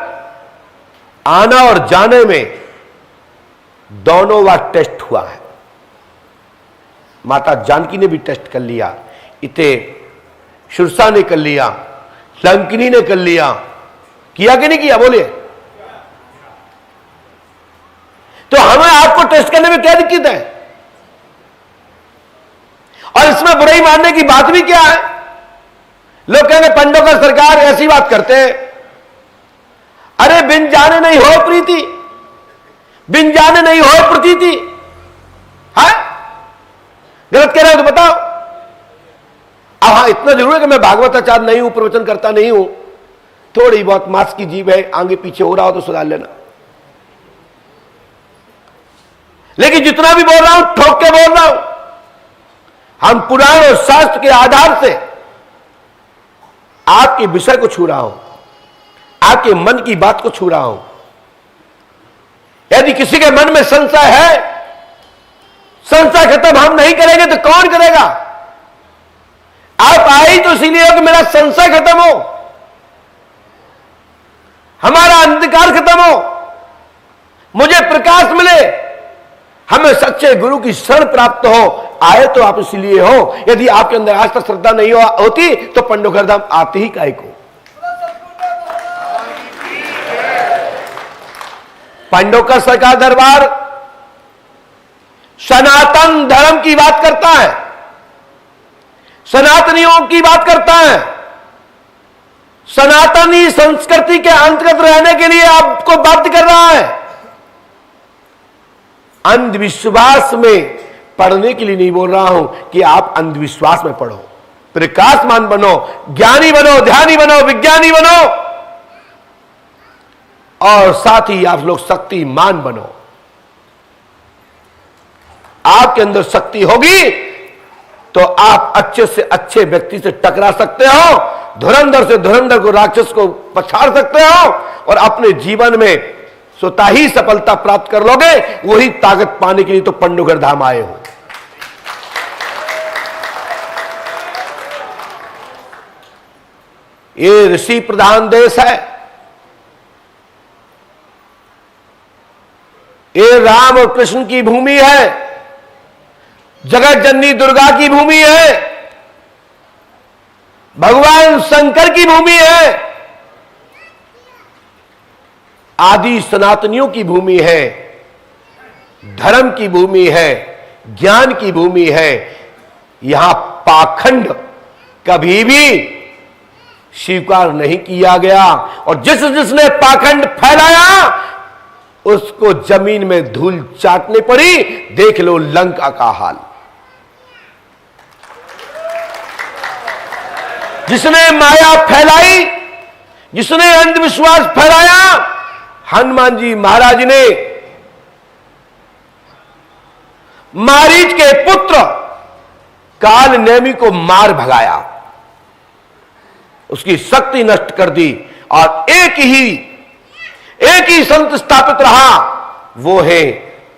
आना और जाने में दोनों बार टेस्ट हुआ है। माता जानकी ने भी टेस्ट कर लिया, इते शुरसा ने कर लिया, लंकिनी ने कर लिया, किया कि नहीं किया बोलिए। तो हमें आपको टेस्ट करने में क्या दिक्कत है? और इसमें बुराई मानने की बात भी क्या है? लोग कहेंगे पंडोकर सरकार ऐसी बात करते हैं। अरे बिन जाने नहीं हो प्रीति, बिन जाने नहीं हो प्रतीति है। गलत कह रहे हो तो बताओ। अब हाँ, इतना जरूर है कि मैं भागवताचार्य नहीं हूं, प्रवचन करता नहीं हूं, थोड़ी बहुत मांस की जीभ है, आगे पीछे हो रहा हो तो सुधार लेना। लेकिन जितना भी बोल रहा हूं ठोक के बोल रहा हूं। हम पुराण और शास्त्र के आधार से आपके विषय को छू रहा हूं, आपके मन की बात को छू रहा हूं। यदि किसी के मन में संशय है, संशय खत्म हम नहीं करेंगे तो कौन करेगा? आप आए तो इसीलिए हो कि मेरा संशय खत्म हो, हमारा अंधकार खत्म हो, मुझे प्रकाश मिले, हमें सच्चे गुरु की शरण प्राप्त हो। आए तो आप इसलिए हो। यदि आपके अंदर आस्था श्रद्धा नहीं होती तो पंडोकर धाम आते ही काहे को? पंडोकर सरकार दरबार सनातन धर्म की बात करता है, सनातनियों की बात करता है, सनातनी संस्कृति के अंतर्गत रहने के लिए आपको बाध्य कर रहा है। अंधविश्वास में पढ़ने के लिए नहीं बोल रहा हूं कि आप अंधविश्वास में पढ़ो, प्रकाशमान बनो, ज्ञानी बनो, ध्यानी बनो, विज्ञानी बनो, और साथ ही आप लोग शक्तिमान बनो। आपके अंदर शक्ति होगी तो आप अच्छे से अच्छे व्यक्ति से टकरा सकते हो, धुरंधर से धुरंधर को, राक्षस को पछाड़ सकते हो, और अपने जीवन में स्वतः ही सफलता प्राप्त कर लोगे। वही ताकत पाने के लिए तो पंडुगढ़ धाम आए हो। ये ऋषि प्रधान देश है, ये राम और कृष्ण की भूमि है, जगत जननी दुर्गा की भूमि है, भगवान शंकर की भूमि है, आदि सनातनियों की भूमि है, धर्म की भूमि है, ज्ञान की भूमि है। यहां पाखंड कभी भी स्वीकार नहीं किया गया, और जिसने पाखंड फैलाया उसको जमीन में धूल चाटनी पड़ी। देख लो लंका का हाल। जिसने माया फैलाई, जिसने अंधविश्वास फैलाया, हनुमान जी महाराज ने मारीच के पुत्र काल नेमी को मार भगाया, उसकी शक्ति नष्ट कर दी, और एक ही संत स्थापित रहा, वो है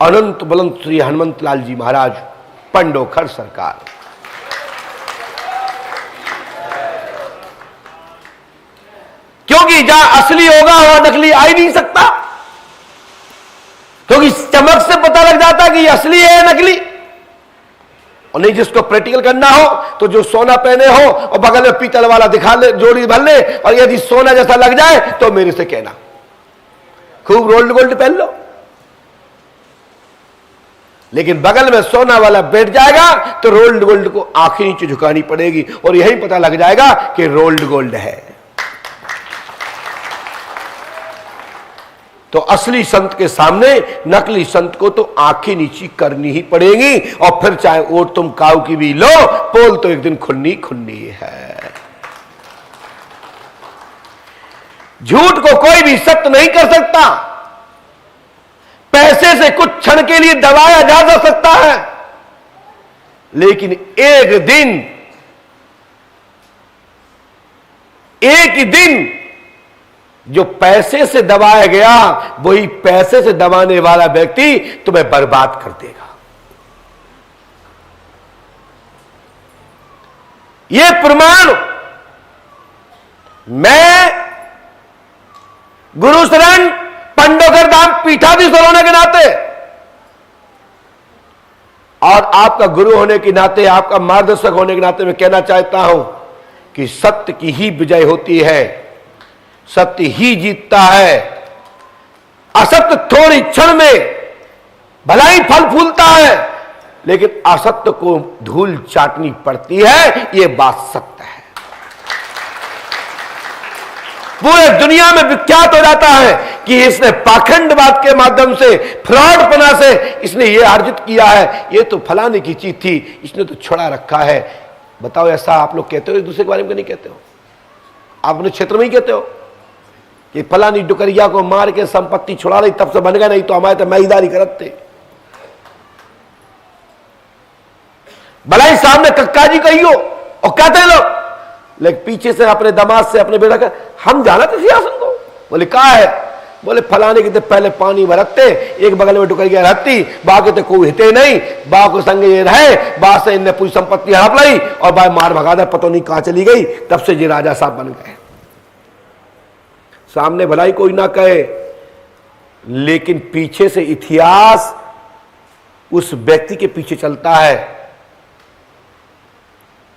अनंत बुलंद श्री हनुमंत लाल जी महाराज, पंडोखर सरकार। क्योंकि जहां असली होगा वहां नकली आ ही नहीं सकता, क्योंकि चमक से पता लग जाता कि ये असली है नकली। और नहीं, जिसको प्रैक्टिकल करना हो तो जो सोना पहने हो और बगल में पीतल वाला दिखा ले, जोड़ी भर ले, और यदि सोना जैसा लग जाए तो मेरे से कहना, खूब रोल्ड गोल्ड पहन लो। लेकिन बगल में सोना वाला बैठ जाएगा तो रोल्ड गोल्ड को आंखें नीचे झुकानी पड़ेगी, और यही पता लग जाएगा कि रोल्ड गोल्ड है। तो असली संत के सामने नकली संत को तो आंखें नीची करनी ही पड़ेगी, और फिर चाहे ओट तुम काऊ की भी लो, पोल तो एक दिन खुलनी खुलनी है। झूठ को कोई भी सत्य नहीं कर सकता। पैसे से कुछ क्षण के लिए दबाया जा सकता है, लेकिन एक दिन जो पैसे से दबाया गया, वही पैसे से दबाने वाला व्यक्ति तुम्हें बर्बाद कर देगा। यह प्रमाण मैं गुरु शरण पंडोखर धाम पीठाधीश्वर होने के नाते और आपका गुरु होने के नाते, आपका मार्गदर्शक होने के नाते मैं कहना चाहता हूं कि सत्य की ही विजय होती है, सत्य ही जीतता है। असत्य थोड़ी क्षण में भला ही फल फूलता है, लेकिन असत्य को धूल चाटनी पड़ती है, यह बात सत्य है। पूरे दुनिया में विख्यात हो जाता है कि इसने पाखंडवाद के माध्यम से, फ्रॉडपना से इसने ये अर्जित किया है, ये तो फलाने की चीज थी, इसने तो छुड़ा रखा है। बताओ, ऐसा आप लोग कहते हो? एक दूसरे के बारे में नहीं कहते हो? आप अपने क्षेत्र में ही कहते हो कि फलानी डुकरिया को मार के संपत्ति छुड़ा रही, तब से बन गया, नहीं तो हमारे तो मैदारी करते। भला ही सामने कक्का जी कही हो और कहते लोग, लेकिन पीछे से अपने दामाद से, अपने बेटा का, हम जाना थे सियासन को। बोले कहा है? बोले फलाने की तो पहले पानी भरते, एक बगल में डुकरिया रहती, बाकी तो कोई हिते नहीं, बा को संग ये रहे, बा से इनने पूरी संपत्ति हड़प लाई और बा मार भगा दे, पता नहीं कहां चली गई। तब से ये राजा साहब बन गए। सामने भलाई कोई ना कहे, लेकिन पीछे से इतिहास उस व्यक्ति के पीछे चलता है,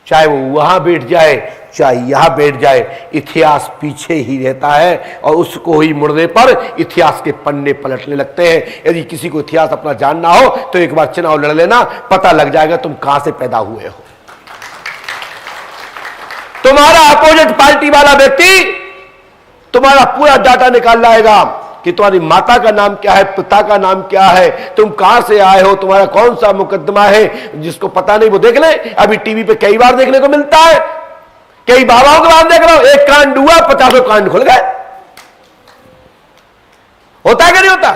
चाहे वो वहां बैठ जाए चाहे यहां बैठ जाए, इतिहास पीछे ही रहता है, और उसको ही मुड़ने पर इतिहास के पन्ने पलटने लगते हैं। यदि किसी को इतिहास अपना जानना हो तो एक बार चुनाव लड़ लेना, पता लग जाएगा तुम कहां से पैदा हुए हो। तुम्हारा अपोजिट पार्टी वाला व्यक्ति तुम्हारा पूरा डाटा निकाल लाएगा, कि तुम्हारी माता का नाम क्या है, पिता का नाम क्या है, तुम कहां से आए हो, तुम्हारा कौन सा मुकदमा है। जिसको पता नहीं वो देख ले। अभी टीवी पे कई बार देखने को मिलता है, कई बाबाओं के बाद देख रहा हूं, एक कांड हुआ 50 कांड खुल गए। होता है कि नहीं होता?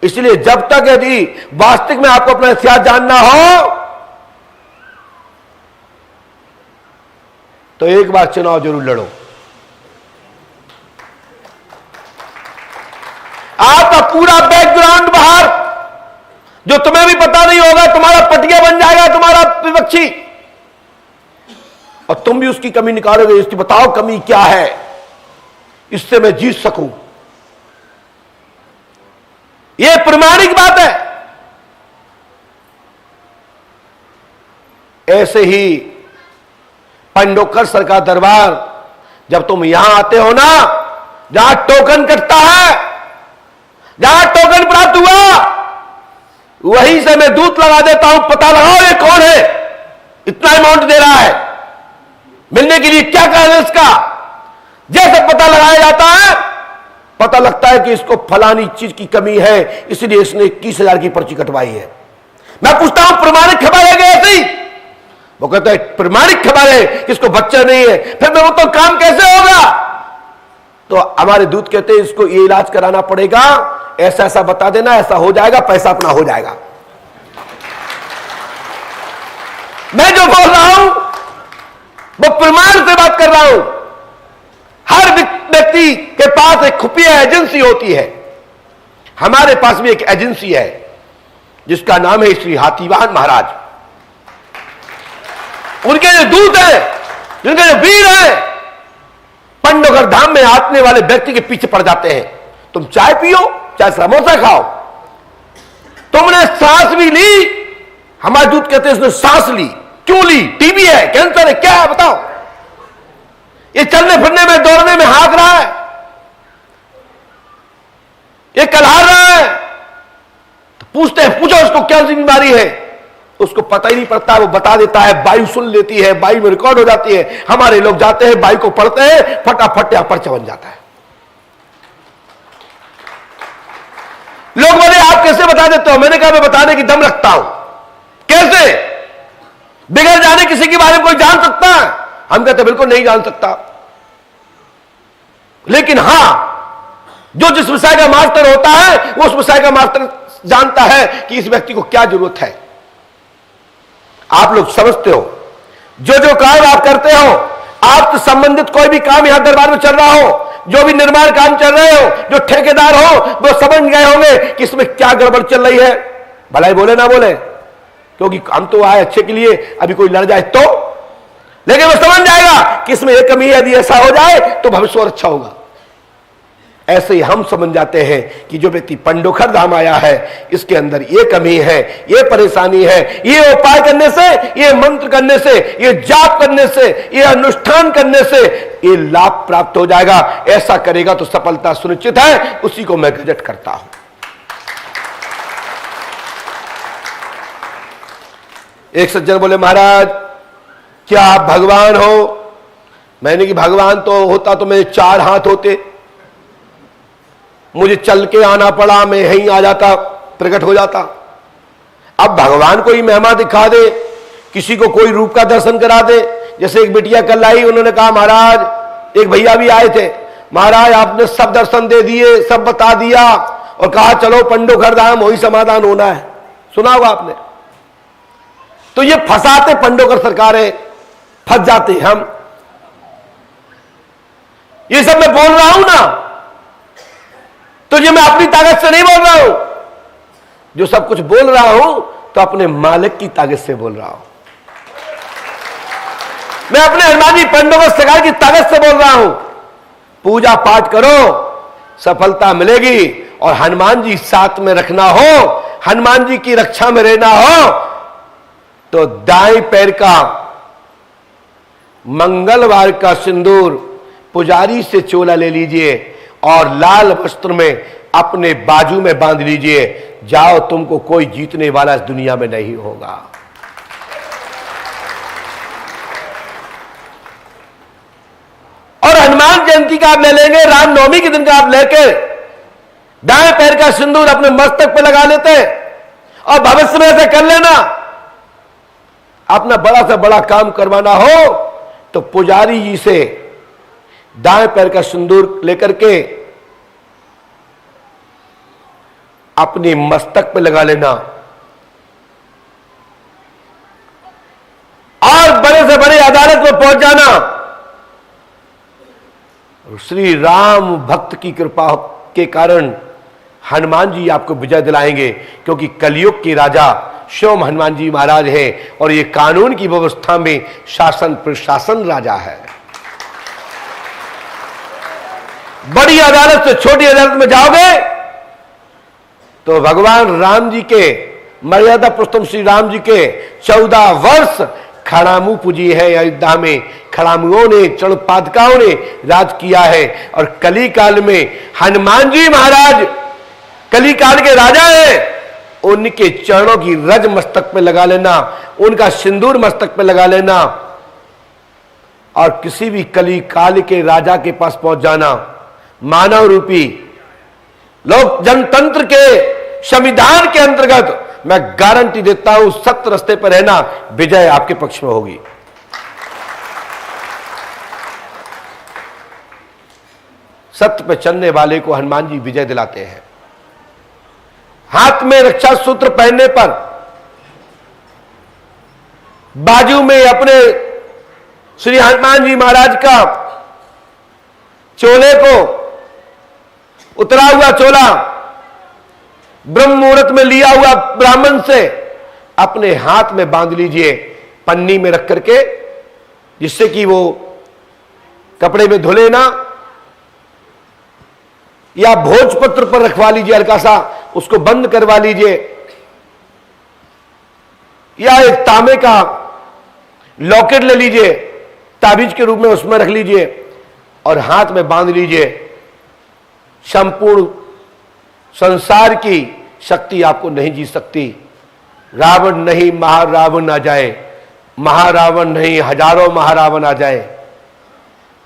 इसलिए जब तक यदि वास्तविक में आपको अपना इतिहास जानना हो तो एक बार चुनाव जरूर लड़ो। आपका पूरा बैकग्राउंड बाहर, जो तुम्हें भी पता नहीं होगा, तुम्हारा पटिया बन जाएगा, तुम्हारा विपक्षी, और तुम भी उसकी कमी निकालोगे। इसकी बताओ कमी क्या है, इससे मैं जीत सकूं। यह प्रमाणिक बात है। ऐसे ही पंडोकर सर का दरबार, जब तुम यहां आते हो ना, जहां टोकन कटता है, जहां टोकन प्राप्त हुआ, वहीं से मैं दूत लगा देता हूं, पता लगाओ ये कौन है, इतना अमाउंट दे रहा है मिलने के लिए, क्या कारण है इसका। जैसे पता लगाया जाता है, पता लगता है कि इसको फलानी चीज की कमी है, इसलिए इसने 21,000 की पर्ची कटवाई है। मैं पूछता हूं प्रमाणिक खबर है क्या ऐसी? वो कहता है प्रमाणिक खबर है कि इसको बच्चा नहीं है। फिर मैं बोलता हूं काम कैसे होगा? तो हमारे दूत कहते हैं इसको ये इलाज कराना पड़ेगा, ऐसा ऐसा बता देना, ऐसा हो जाएगा, पैसा अपना हो जाएगा। मैं जो बोल रहा हूं वो प्रमाण से बात कर रहा हूं। हर व्यक्ति के पास एक खुफिया एजेंसी होती है। हमारे पास भी एक एजेंसी है जिसका नाम है श्री हाथीवाहन महाराज। उनके जो दूत हैं, जिनके जो वीर हैं, पंडोकर धाम में आने वाले व्यक्ति के पीछे पड़ जाते हैं। तुम चाय पियो, चाहे समोसा खाओ, तुमने सांस भी ली, हमारे दूत कहते हैं उसने सांस ली। क्यों ली? टीबी है, कैंसर है, क्या है बताओ? ये चलने फिरने में, दौड़ने में हाँक रहा है, ये कलहा रहा है, तो पूछते हैं पूछो उसको क्या बीमारी है। उसको पता ही नहीं पड़ता, वो बता देता है, बायु सुन लेती है, बायु में रिकॉर्ड हो जाती है। हमारे लोग जाते हैं, बायु को पढ़ते हैं, फटाफट यहां पर्चा बन जाता है। लोग बोले आप कैसे बता देते हो? मैंने कहा मैं बताने की दम रखता हूं। कैसे? बिगड़ जाने किसी के बारे में कोई जान सकता है? हम कहते बिल्कुल नहीं जान सकता। लेकिन हां, जो जिस विषय का मास्टर होता है वो उस विषय का मास्टर जानता है कि इस व्यक्ति को क्या जरूरत है। आप लोग समझते हो, जो जो काम आप करते हो, आपसे संबंधित कोई भी काम यहां दरबार में चल रहा हो, जो भी निर्माण काम चल रहे हो, जो ठेकेदार हो, वो समझ गए होंगे कि इसमें क्या गड़बड़ चल रही है। भलाई बोले ना बोले, क्योंकि हम तो आए अच्छे के लिए, अभी कोई लड़ जाए तो, लेकिन वो समझ जाएगा कि इसमें एक कमी है, यदि ऐसा हो जाए तो भविष्य और अच्छा होगा। ऐसे ही हम समझ जाते हैं कि जो व्यक्ति पंडोखर धाम आया है, इसके अंदर ये कमी है, ये परेशानी है, ये उपाय करने से, ये मंत्र करने से, ये जाप करने से, ये अनुष्ठान करने से ये लाभ प्राप्त हो जाएगा। ऐसा करेगा तो सफलता सुनिश्चित है। उसी को मैं गजट करता हूं। एक सज्जन बोले महाराज क्या आप भगवान हो? मैंने कि भगवान तो होता तो मेरे 4 हाथ होते, मुझे चल के आना पड़ा, मैं यहीं आ जाता, प्रकट हो जाता। अब भगवान को ही महिमा दिखा दे, किसी को कोई रूप का दर्शन करा दे। जैसे एक बिटिया कल आई, उन्होंने कहा महाराज, एक भैया भी आए थे, महाराज आपने सब दर्शन दे दिए, सब बता दिया और कहा चलो पंडोखर धाम, वही समाधान होना है। सुना होगा आपने। तो ये फंसाते पंडोकर सरकारें, फंस जाते हम। ये सब मैं बोल रहा हूं ना, तो ये मैं अपनी ताकत से नहीं बोल रहा हूं। जो सब कुछ बोल रहा हूं तो अपने मालिक की ताकत से बोल रहा हूं। मैं अपने हनुमान जी पंडोकर सरकार की ताकत से बोल रहा हूं। पूजा पाठ करो, सफलता मिलेगी। और हनुमान जी साथ में रखना हो, हनुमान जी की रक्षा में रहना हो, तो दाएं पैर का मंगलवार का सिंदूर पुजारी से चोला ले लीजिए और लाल वस्त्र में अपने बाजू में बांध लीजिए। जाओ, तुमको कोई जीतने वाला इस दुनिया में नहीं होगा। और हनुमान जयंती का आप ले लेंगे, रामनवमी के दिन का आप लेके दाएं पैर का सिंदूर अपने मस्तक पे लगा लेते और भविष्य में ऐसे कर लेना। अपना बड़ा से बड़ा काम करवाना हो तो पुजारी जी से दाएं पैर का सिंदूर लेकर के अपने मस्तक पे लगा लेना और बड़े से बड़े अदालत में पहुंच जाना। श्री राम भक्त की कृपा के कारण हनुमान जी आपको विजय दिलाएंगे, क्योंकि कलयुग के राजा स्वयं हनुमान जी महाराज हैं और ये कानून की व्यवस्था में शासन प्रशासन राजा है। बड़ी अदालत से छोटी अदालत में जाओगे तो भगवान राम जी के मर्यादा पुरुषोत्तम श्री राम जी के 14 वर्ष खड़ामू पूजी है अयोध्या में। खड़ामुओं ने चणपादकाओं ने राज किया है और कली काल में हनुमान जी महाराज कली काल के राजा हैं। उनके चरणों की रज मस्तक पे लगा लेना, उनका सिंदूर मस्तक पे लगा लेना और किसी भी कली काल के राजा के पास पहुंच जाना। मानव रूपी लोक जनतंत्र के संविधान के अंतर्गत मैं गारंटी देता हूं, सत्य रास्ते पर रहना, विजय आपके पक्ष में होगी। सत्य पे चलने वाले को हनुमान जी विजय दिलाते हैं। हाथ में रक्षा सूत्र पहनने पर, बाजू में अपने श्री हनुमान जी महाराज का चोले को, उतरा हुआ चोला ब्रह्म मुहूर्त में लिया हुआ ब्राह्मण से अपने हाथ में बांध लीजिए, पन्नी में रख करके, जिससे कि वो कपड़े में धुले ना, या भोजपत्र पर रखवा लीजिए, हल्का सा उसको बंद करवा लीजिए, या एक तांबे का लॉकेट ले लीजिए, ताबीज के रूप में उसमें रख लीजिए और हाथ में बांध लीजिए। संपूर्ण संसार की शक्ति आपको नहीं जीत सकती। रावण नहीं महारावण आ जाए, महारावण नहीं हजारों महारावण आ जाए,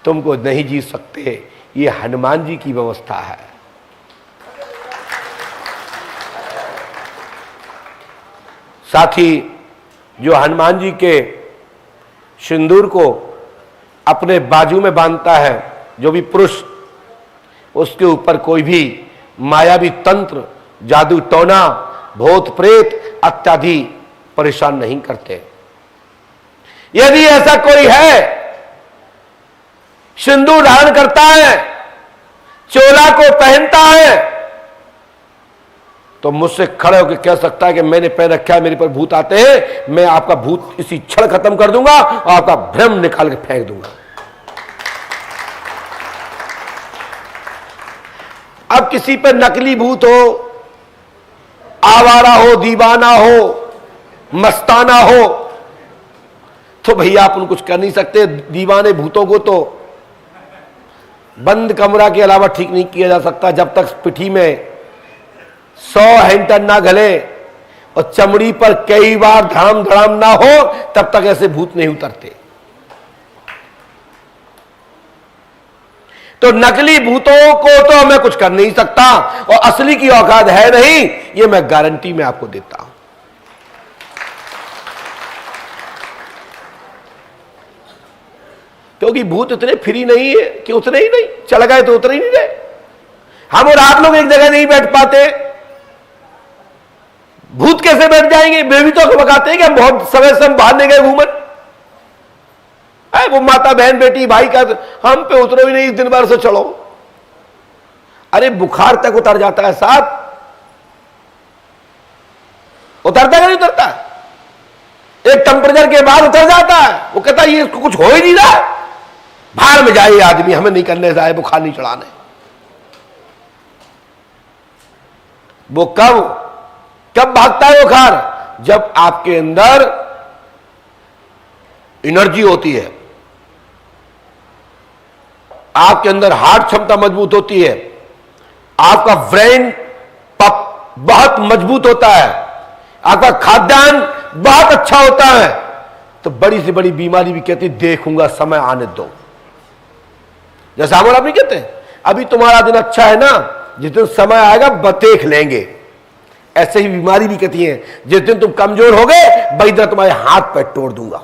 तुमको नहीं जीत सकते। ये हनुमान जी की व्यवस्था है। साथ ही जो हनुमान जी के सिंदूर को अपने बाजू में बांधता है, जो भी पुरुष, उसके ऊपर कोई भी मायावी तंत्र, जादू टोना, भूत प्रेत इत्यादि परेशान नहीं करते। यदि ऐसा कोई है, सिंदूर धारण करता है, चोला को पहनता है, तो मुझसे खड़े होकर कह सकता है कि मैंने पहन रखा है, मेरे पर भूत आते हैं, मैं आपका भूत इसी क्षण खत्म कर दूंगा और आपका भ्रम निकाल के फेंक दूंगा। अब किसी पर नकली भूत हो, आवारा हो, दीवाना हो, मस्ताना हो, तो भैया आप कुछ कर नहीं सकते। दीवाने भूतों को तो बंद कमरा के अलावा ठीक नहीं किया जा सकता। जब तक पिठी में 100 हैंटर ना गले और चमड़ी पर कई बार धड़ाम धड़ाम ना हो, तब तक ऐसे भूत नहीं उतरते। तो नकली भूतों को तो मैं कुछ कर नहीं सकता और असली की औकात है नहीं, ये मैं गारंटी में आपको देता हूं। क्योंकि भूत इतने फ्री नहीं है कि उतरे ही नहीं, चल गए तो उतरे ही नहीं गए। हम और आप लोग एक जगह नहीं बैठ पाते, भूत कैसे बैठ जाएंगे? बेबी तो बकाते हैं कि हम बहुत समय से हम बाहर नहीं गए घूमन। वो माता बहन बेटी भाई का हम पे उतरो ही नहीं, दिन भर से चढ़ो। अरे बुखार तक उतर जाता है साहब, उतरता है नहीं उतरता? एक टेम्परेचर के बाद उतर जाता है। वो कहता है ये इसको कुछ हो ही नहीं रहा, बाहर में जाए आदमी, हमें नहीं करने जाए, बुखार नहीं चढ़ाने। वो कब भागता है बुखार? जब आपके अंदर एनर्जी होती है, आपके अंदर हार्ट क्षमता मजबूत होती है, आपका ब्रेन बहुत मजबूत होता है, आपका खाद्यान्न बहुत अच्छा होता है, तो बड़ी से बड़ी बीमारी भी कहती देखूंगा, समय आने दो। जैसे हम आप नहीं कहते अभी तुम्हारा दिन अच्छा है ना, जिस दिन समय आएगा बतेख लेंगे। ऐसे ही बीमारी भी कहती है, जिस दिन तुम कमजोर हो गए वही तुम्हारे हाथ पैर तोड़ दूंगा,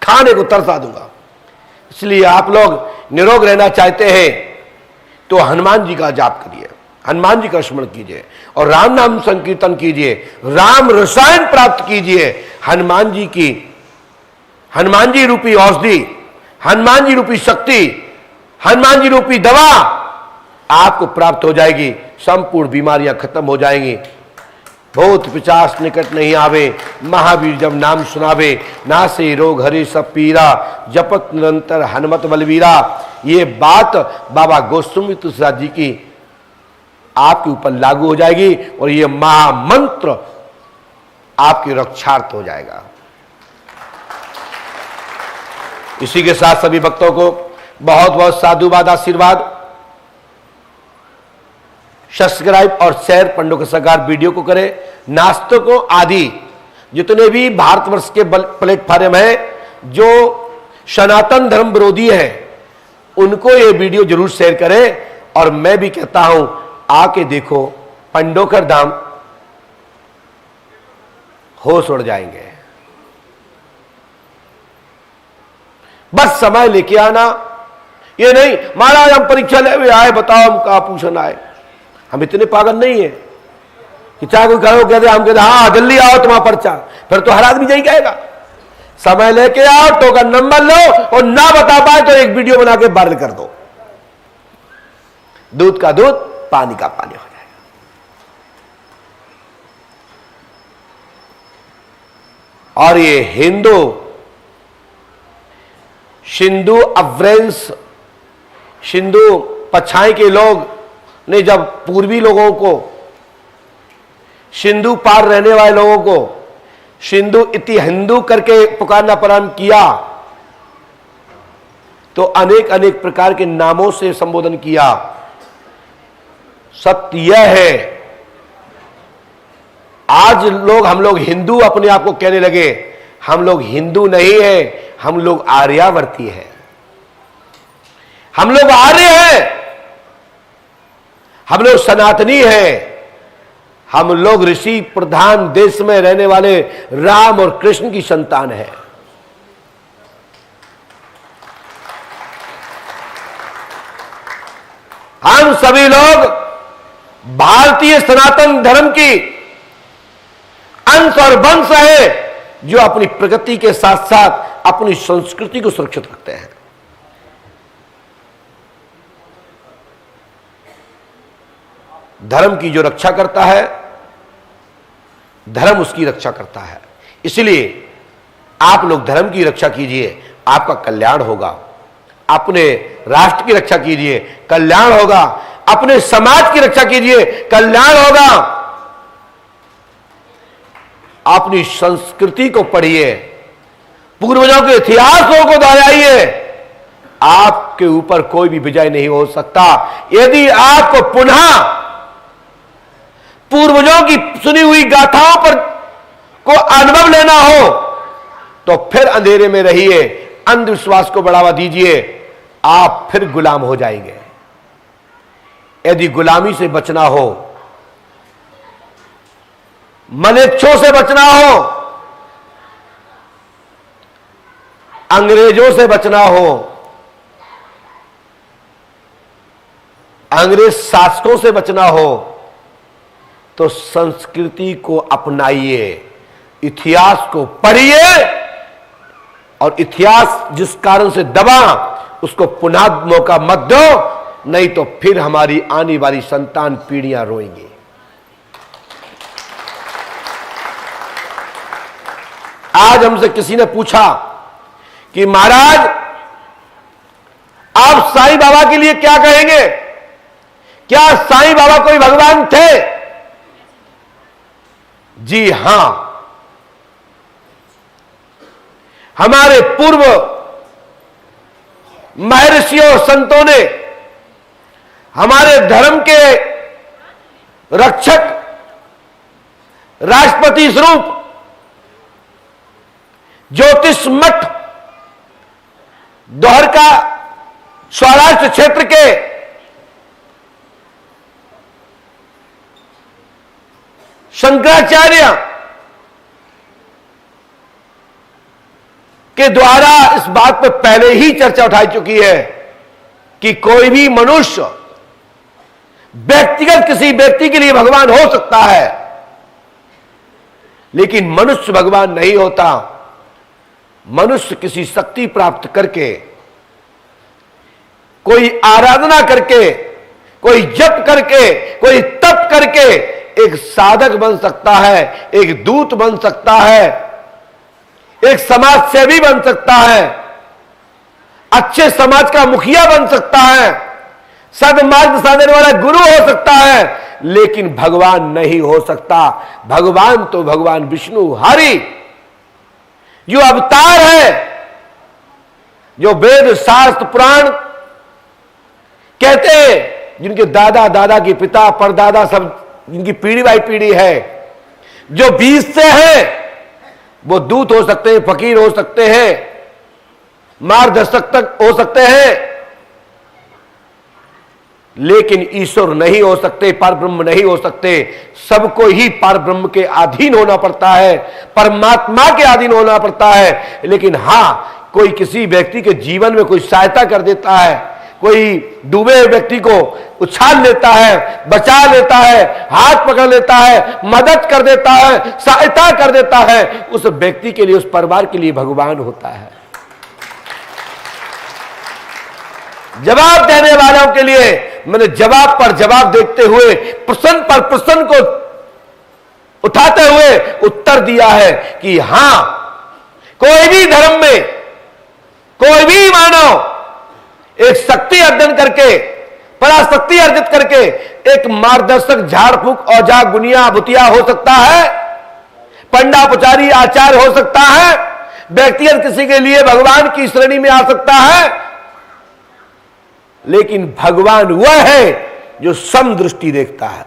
खाने को तरसा दूंगा। इसलिए आप लोग निरोग रहना चाहते हैं तो हनुमान जी का जाप करिए, हनुमान जी का स्मरण कीजिए और राम नाम संकीर्तन कीजिए, राम रसायन प्राप्त कीजिए। हनुमान जी रूपी औषधि, हनुमान जी रूपी शक्ति, हनुमान जी रूपी दवा आपको प्राप्त हो जाएगी। संपूर्ण बीमारियां खत्म हो जाएंगी। भूत पिशाच निकट नहीं आवे, महावीर जब नाम सुनावे, नासे रोग हरे सब पीरा, जपत निरंतर हनुमत बलवीरा। ये बात बाबा गोस्वामी तुलसीदास जी की आपके ऊपर लागू हो जाएगी और ये महामंत्र आपकी रक्षार्थ हो जाएगा। इसी के साथ सभी भक्तों को बहुत बहुत साधुवाद, आशीर्वाद। सब्सक्राइब और शेयर पंडों के सरकार वीडियो को करें। नास्तिकों आदि जितने भी भारतवर्ष के प्लेटफॉर्म हैं जो सनातन धर्म विरोधी हैं, उनको ये वीडियो जरूर शेयर करें। और मैं भी कहता हूं आके देखो, पंडोकर धाम होश उड़ जाएंगे। बस समय लेके आना, ये नहीं महाराज हम परीक्षा ले हुए आए, बताओ हम कहां पूछना आए। हम इतने पागल नहीं है कि चाहे कोई कहो कहते हम कहते हाँ जल्दी आओ तुम्हारा पर्चा, फिर तो हर आदमी यही कहेगा। समय लेके आओ, टोकन नंबर लो और ना बता पाए तो एक वीडियो बना के वायरल कर दो। दूध का दूध, पानी का पानी हो जाएगा। और ये सिंधु अवरेंस, सिंधु पछाई के लोग ने जब पूर्वी लोगों को, सिंधु पार रहने वाले लोगों को सिंधु इति हिंदू करके पुकारना प्रारंभ किया तो अनेक अनेक प्रकार के नामों से संबोधन किया। सत्य यह है आज हम लोग हिंदू अपने आप को कहने लगे। हम लोग हिंदू नहीं है, हम लोग आर्यावर्ती हैं, हम लोग आर्य हैं, हम लोग सनातनी हैं, हम लोग ऋषि प्रधान देश में रहने वाले राम और कृष्ण की संतान है। हम सभी लोग भारतीय सनातन धर्म की अंश और वंश है जो अपनी प्रगति के साथ साथ अपनी संस्कृति को सुरक्षित रखते हैं। धर्म की जो रक्षा करता है, धर्म उसकी रक्षा करता है। इसलिए आप लोग धर्म की रक्षा कीजिए, आपका कल्याण होगा। अपने राष्ट्र की रक्षा कीजिए, कल्याण होगा। अपने समाज की रक्षा कीजिए, कल्याण होगा। अपनी संस्कृति को पढ़िए, पूर्वजों के इतिहासों को दोहराइए। आपके ऊपर कोई भी विजय नहीं हो सकता। यदि आपको पुनः पूर्वजों की सुनी हुई गाथाओं पर को अनुभव लेना हो तो फिर अंधेरे में रहिए, अंधविश्वास को बढ़ावा दीजिए, आप फिर गुलाम हो जाएंगे। यदि गुलामी से बचना हो, मलेच्छों से बचना हो, अंग्रेजों से बचना हो, अंग्रेज शासकों से बचना हो तो संस्कृति को अपनाइए, इतिहास को पढ़िए और इतिहास जिस कारण से दबा उसको पुनः मौका मत दो, नहीं तो फिर हमारी आने वाली संतान पीढ़ियां रोएंगी। आज हमसे किसी ने पूछा कि महाराज आप साईं बाबा के लिए क्या कहेंगे? क्या साईं बाबा कोई भगवान थे? जी हां, हमारे पूर्व महर्षियों संतों ने हमारे धर्म के रक्षक, राष्ट्रपति स्वरूप ज्योतिष मठ द्वारका स्वराष्ट्र क्षेत्र के शंकराचार्य के द्वारा इस बात पर पहले ही चर्चा उठाई चुकी है कि कोई भी मनुष्य व्यक्तिगत किसी व्यक्ति के लिए भगवान हो सकता है, लेकिन मनुष्य भगवान नहीं होता। मनुष्य किसी शक्ति प्राप्त करके, कोई आराधना करके, कोई जप करके, कोई तप करके एक साधक बन सकता है, एक दूत बन सकता है, एक समाज सेवी बन सकता है, अच्छे समाज का मुखिया बन सकता है, सदमार्ग दिशा देने वाला गुरु हो सकता है, लेकिन भगवान नहीं हो सकता। भगवान तो भगवान विष्णु हरि जो अवतार है, जो वेद शास्त्र पुराण कहते हैं, जिनके दादा दादा के पिता परदादा सब जिनकी पीढ़ी बाई पीढ़ी है, जो बीज से है, वो दूत हो सकते हैं, फकीर हो सकते हैं, मार्गदर्शक तक हो सकते हैं, लेकिन ईश्वर नहीं हो सकते, परब्रह्म नहीं हो सकते। सबको ही परब्रह्म के अधीन होना पड़ता है, परमात्मा के अधीन होना पड़ता है। लेकिन हां, कोई किसी व्यक्ति के जीवन में कोई सहायता कर देता है, कोई डूबे व्यक्ति को उछाल लेता है, बचा लेता है, हाथ पकड़ लेता है, मदद कर देता है, सहायता कर देता है, उस व्यक्ति के लिए, उस परिवार के लिए भगवान होता है। जवाब देने वालों के लिए मैंने जवाब पर जवाब देखते हुए, प्रश्न पर प्रश्न को उठाते हुए उत्तर दिया है कि हां, कोई भी धर्म में कोई भी मानव एक शक्ति अर्जन करके, पराशक्ति अर्जित करके एक मार्गदर्शक, झाड़ फूक, औजा, गुनिया, भुतिया हो सकता है, पंडा पुजारी आचार्य हो सकता है, व्यक्तिगत किसी के लिए भगवान की श्रेणी में आ सकता है, लेकिन भगवान वह है जो समदृष्टि देखता है,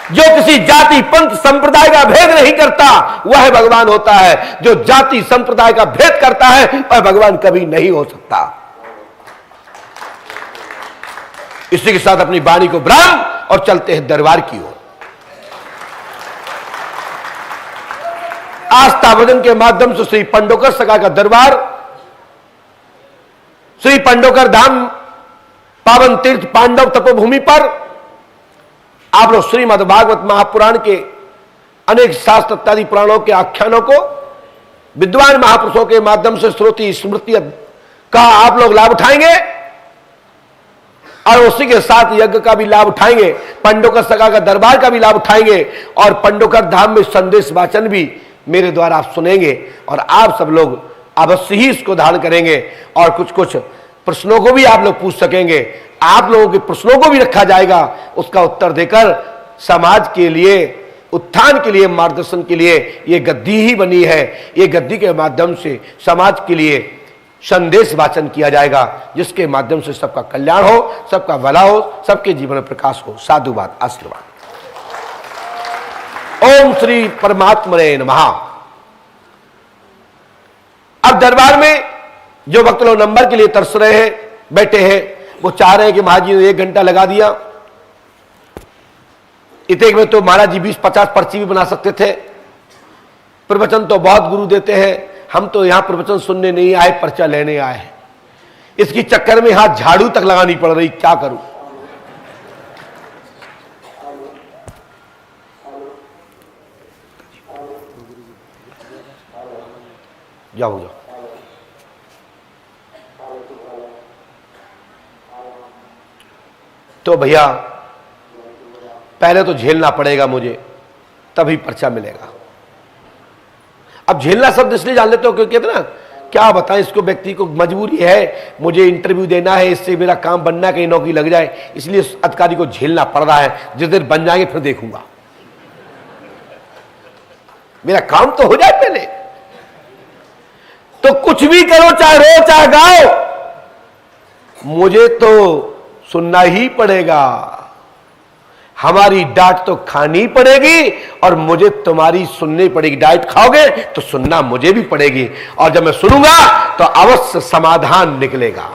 जो किसी जाति पंथ संप्रदाय का भेद नहीं करता, वह भगवान होता है। जो जाति संप्रदाय का भेद करता है, वह भगवान कभी नहीं हो सकता। इसी के साथ अपनी वाणी को विराम और चलते हैं दरबार की ओर। आस्था भजन के माध्यम से श्री पंडोकर सखा का दरबार, श्री पंडोकर धाम पावन तीर्थ पांडव तपोभूमि पर आप लोग श्रीमद् भागवत महापुराण के अनेक शास्त्र इत्यादि पुराणों के आख्यानों को विद्वान महापुरुषों के माध्यम से श्रुति स्मृति का आप लोग लाभ उठाएंगे और उसी के साथ यज्ञ का भी लाभ उठाएंगे, पंडोकर सखा का दरबार का भी लाभ उठाएंगे और पंडोकर धाम में संदेश वाचन भी मेरे द्वारा आप सुनेंगे और आप सब लोग अवश्य ही इसको धारण करेंगे और कुछ कुछ प्रश्नों को भी आप लोग पूछ सकेंगे। आप लोगों के प्रश्नों को भी रखा जाएगा, उसका उत्तर देकर समाज के लिए, उत्थान के लिए, मार्गदर्शन के लिए ये गद्दी ही बनी है। ये गद्दी के माध्यम से समाज के लिए संदेश वाचन किया जाएगा, जिसके माध्यम से सबका कल्याण हो, सबका भला हो, सबके जीवन में प्रकाश हो। साधुवाद, आशीर्वाद। ओम श्री परमात्मने नमः। अब दरबार में जो भक्त लोग नंबर के लिए तरस रहे हैं, बैठे हैं, वो चाह रहे हैं कि महाराज जी ने 1 घंटा लगा दिया, इतने में तो महाराज जी 20-50 पर्ची भी बना सकते थे। प्रवचन तो बहुत गुरु देते हैं, हम तो यहां प्रवचन सुनने नहीं आए, पर्चा लेने आए हैं। इसकी चक्कर में हाथ झाड़ू तक लगानी पड़ रही, क्या करूं। जाओ जाओ। तो भैया पहले तो झेलना पड़ेगा मुझे, तभी पर्चा मिलेगा। अब झेलना शब्द इसलिए जान लेते हो क्योंकि कहते ना, क्या बताएं, इसको व्यक्ति को मजबूरी है, मुझे इंटरव्यू देना है, इससे मेरा काम बनना, कहीं नौकरी लग जाए, इसलिए अधिकारी को झेलना पड़ रहा है। जिस दिन बन जाएंगे फिर देखूंगा, मेरा काम तो हो जाए पहले। तो कुछ भी करो, चाहे रो चाहे गाओ, मुझे तो सुनना ही पड़ेगा। हमारी डांट तो खानी पड़ेगी और मुझे तुम्हारी सुननी पड़ेगी। डांट खाओगे तो सुनना मुझे भी पड़ेगी, और जब मैं सुनूंगा तो अवश्य समाधान निकलेगा।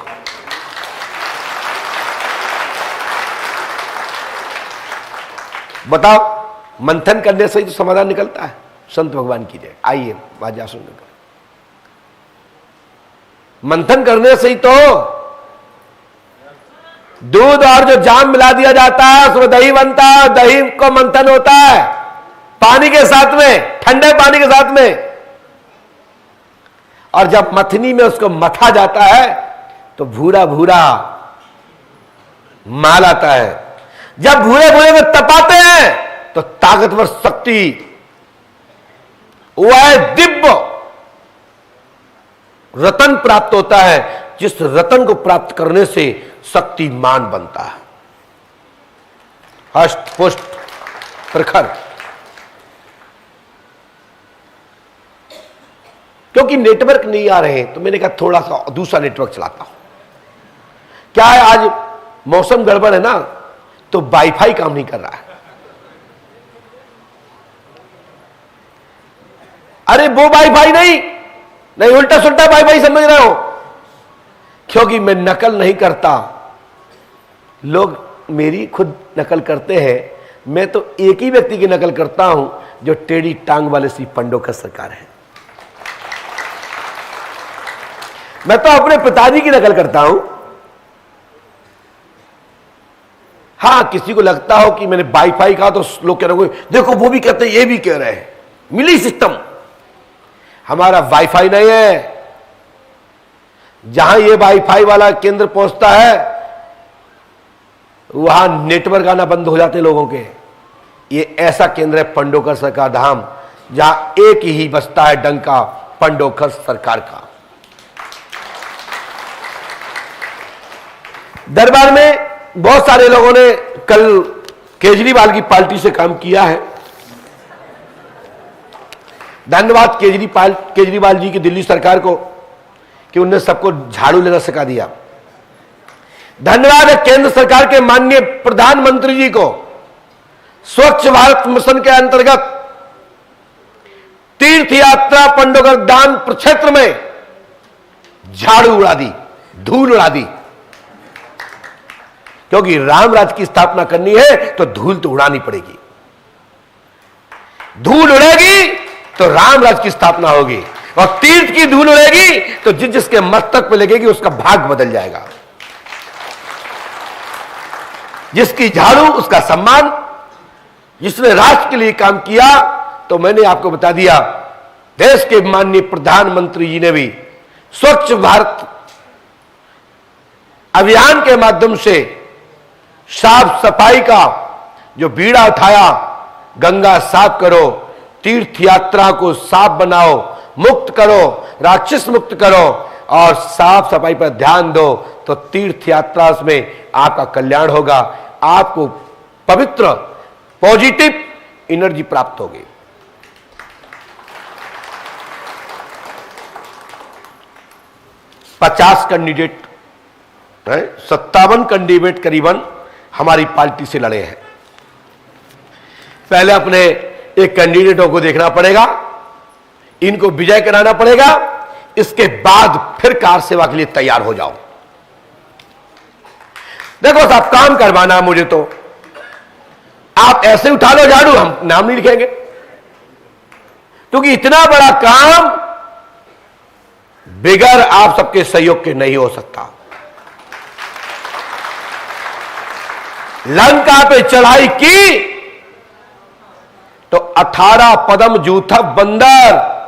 बताओ, मंथन करने से ही तो समाधान निकलता है। संत भगवान की जय। आइए बाजा सुनकर, मंथन करने से ही तो दूध और जो जाम मिला दिया जाता है उसमें दही बनता है। दही को मंथन होता है पानी के साथ में, ठंडे पानी के साथ में, और जब मथनी में उसको मथा जाता है तो भूरा भूरा माल आता है। जब भूरे भूरे में तपाते हैं तो ताकतवर शक्ति, वह दिव्य रतन प्राप्त होता है, जिस रतन को प्राप्त करने से शक्तिमान बनता है, हष्ट पुष्ट प्रखर। क्योंकि नेटवर्क नहीं आ रहे हैं तो मैंने कहा थोड़ा सा दूसरा नेटवर्क चलाता हूं। क्या है, आज मौसम गड़बड़ है ना, तो वाईफाई काम नहीं कर रहा है। अरे वो वाईफाई नहीं, उल्टा सुल्टा वाईफाई समझ रहे हो, क्योंकि मैं नकल नहीं करता, लोग मेरी खुद नकल करते हैं। मैं तो एक ही व्यक्ति की नकल करता हूं जो टेढ़ी टांग वाले श्री पंडोकर सरकार है। मैं तो अपने पिताजी की नकल करता हूं। हां, किसी को लगता हो कि मैंने वाईफाई कहा तो लोग कह रहे होंगे देखो वो भी कहते हैं ये भी कह रहे हैं, मिली सिस्टम। हमारा वाईफाई नहीं है। जहां ये वाईफाई वाला केंद्र पहुंचता है वहां नेटवर्क आना बंद हो जाते लोगों के। ये ऐसा केंद्र है पंडोकर सरकार धाम, जहां एक ही बसता है डंका पंडोकर सरकार का। दरबार में बहुत सारे लोगों ने कल केजरीवाल की पार्टी से काम किया है। धन्यवाद केजरीवाल जी की दिल्ली सरकार को कि उनने सबको झाड़ू लेना सिखा दिया। धन्यवाद है केंद्र सरकार के माननीय प्रधानमंत्री जी को, स्वच्छ भारत मिशन के अंतर्गत तीर्थ यात्रा पंडोकर धाम प्रक्षेत्र में झाड़ू उड़ा दी, धूल उड़ा दी। क्योंकि राम राज्य की स्थापना करनी है तो धूल तो उड़ानी पड़ेगी। धूल उड़ेगी तो राम राज्य की स्थापना होगी, और तीर्थ की धूल उड़ेगी तो जिसके मस्तक पे लगेगी उसका भाग बदल जाएगा। जिसकी झाड़ू उसका सम्मान, जिसने राष्ट्र के लिए काम किया। तो मैंने आपको बता दिया, देश के माननीय प्रधानमंत्री जी ने भी स्वच्छ भारत अभियान के माध्यम से साफ सफाई का जो बीड़ा उठाया, गंगा साफ करो, तीर्थ यात्रा को साफ बनाओ, मुक्त करो, राक्षस मुक्त करो और साफ सफाई पर ध्यान दो, तो तीर्थ यात्रा में आपका कल्याण होगा। आपको पवित्र पॉजिटिव एनर्जी प्राप्त होगी। पचास कैंडिडेट, 57 कैंडिडेट करीबन हमारी पार्टी से लड़े हैं। पहले अपने एक कैंडिडेटों को देखना पड़ेगा, इनको विजय कराना पड़ेगा, इसके बाद फिर कार सेवा के लिए तैयार हो जाओ। देखो साहब, काम करवाना मुझे तो आप ऐसे उठा लो झाड़ू, हम नाम नहीं लिखेंगे, क्योंकि इतना बड़ा काम बिगर आप सबके सहयोग के नहीं हो सकता। लंका पे चढ़ाई की तो 18 पदम जूथा बंदर,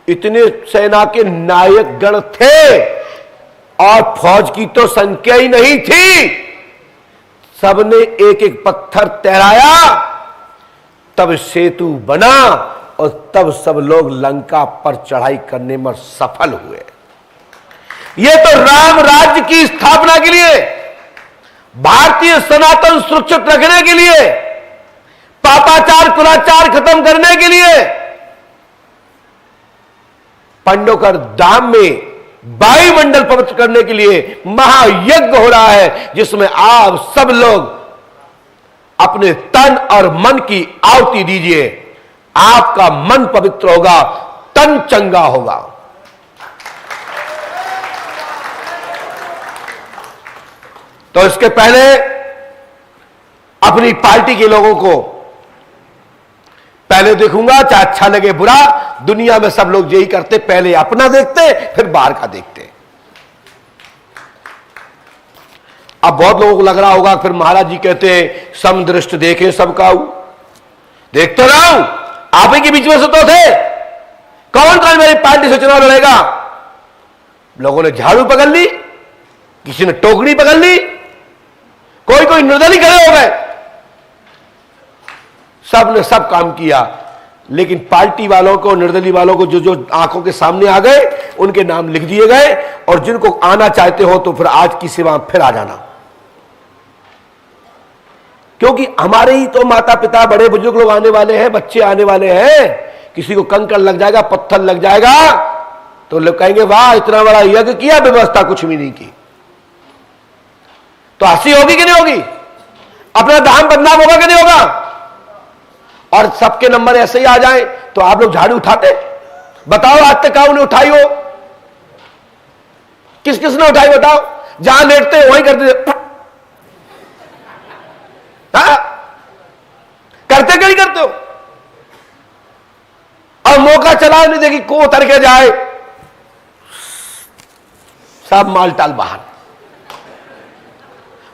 इतने सेना के नायक गण थे और फौज की तो संख्या ही नहीं थी। सबने एक एक पत्थर तैराया, तब सेतु बना और तब सब लोग लंका पर चढ़ाई करने में सफल हुए। यह तो राम राज्य की स्थापना के लिए, भारतीय सनातन सुरक्षित रखने के लिए, पापाचार कुलाचार खत्म करने के लिए पंडोकर धाम में वायुमंडल पवित्र करने के लिए महायज्ञ हो रहा है, जिसमें आप सब लोग अपने तन और मन की आहुति दीजिए। आपका मन पवित्र होगा, तन चंगा होगा। तो इसके पहले अपनी पार्टी के लोगों को पहले देखूंगा चाहे अच्छा लगे बुरा। दुनिया में सब लोग यही करते, पहले अपना देखते फिर बाहर का देखते। अब बहुत लोगों को लग रहा होगा फिर महाराज जी कहते हैं समदृष्ट देखे सबका। देख तो रहा हूं, आप ही के बीच में से तो थे। कौन कौन मेरी पार्टी से चुनाव लड़ेगा? लोगों ने झाड़ू पकड़ ली, किसी ने टोकरी पकड़ ली, कोई कोई निर्दलीय खड़े हो गए। सब ने सब काम किया, लेकिन पार्टी वालों को, निर्दलीय वालों को जो जो आंखों के सामने आ गए उनके नाम लिख दिए गए। और जिनको आना चाहते हो तो फिर आज की सेवा फिर आ जाना, क्योंकि हमारे ही तो माता पिता बड़े बुजुर्ग लोग आने वाले हैं, बच्चे आने वाले हैं। किसी को कंकड़ लग जाएगा, पत्थर लग जाएगा तो लोग कहेंगे वाह इतना बड़ा यज्ञ किया, व्यवस्था कुछ भी नहीं की। तो हंसी होगी कि नहीं होगी? अपना दाम बदनाम होगा कि नहीं होगा? और सबके नंबर ऐसे ही आ जाए तो आप लोग झाड़ू उठाते? बताओ आज तक काऊ ने उठाई हो? किस किस ने उठाई बताओ? जहां लेटते वहीं करते। हाँ? करते कि नहीं करते हो? और मौका चला नहीं देखी को उतर के जाए, सब माल टाल बाहर।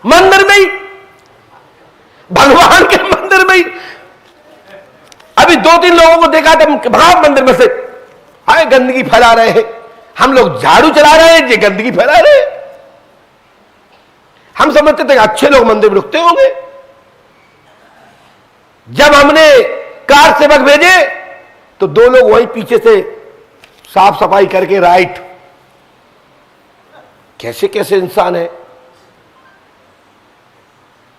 मंदिर में ही, भगवान के मंदिर में ही अभी 2-3 लोगों को देखा था भाव मंदिर में से आए गंदगी फैला रहे हैं। हम लोग झाड़ू चला रहे हैं, ये गंदगी फैला रहे हैं। हम समझते थे अच्छे लोग मंदिर में रुकते होंगे। जब हमने कार सेवक भेजे तो 2 लोग वहीं पीछे से साफ सफाई करके राइट। कैसे कैसे इंसान है।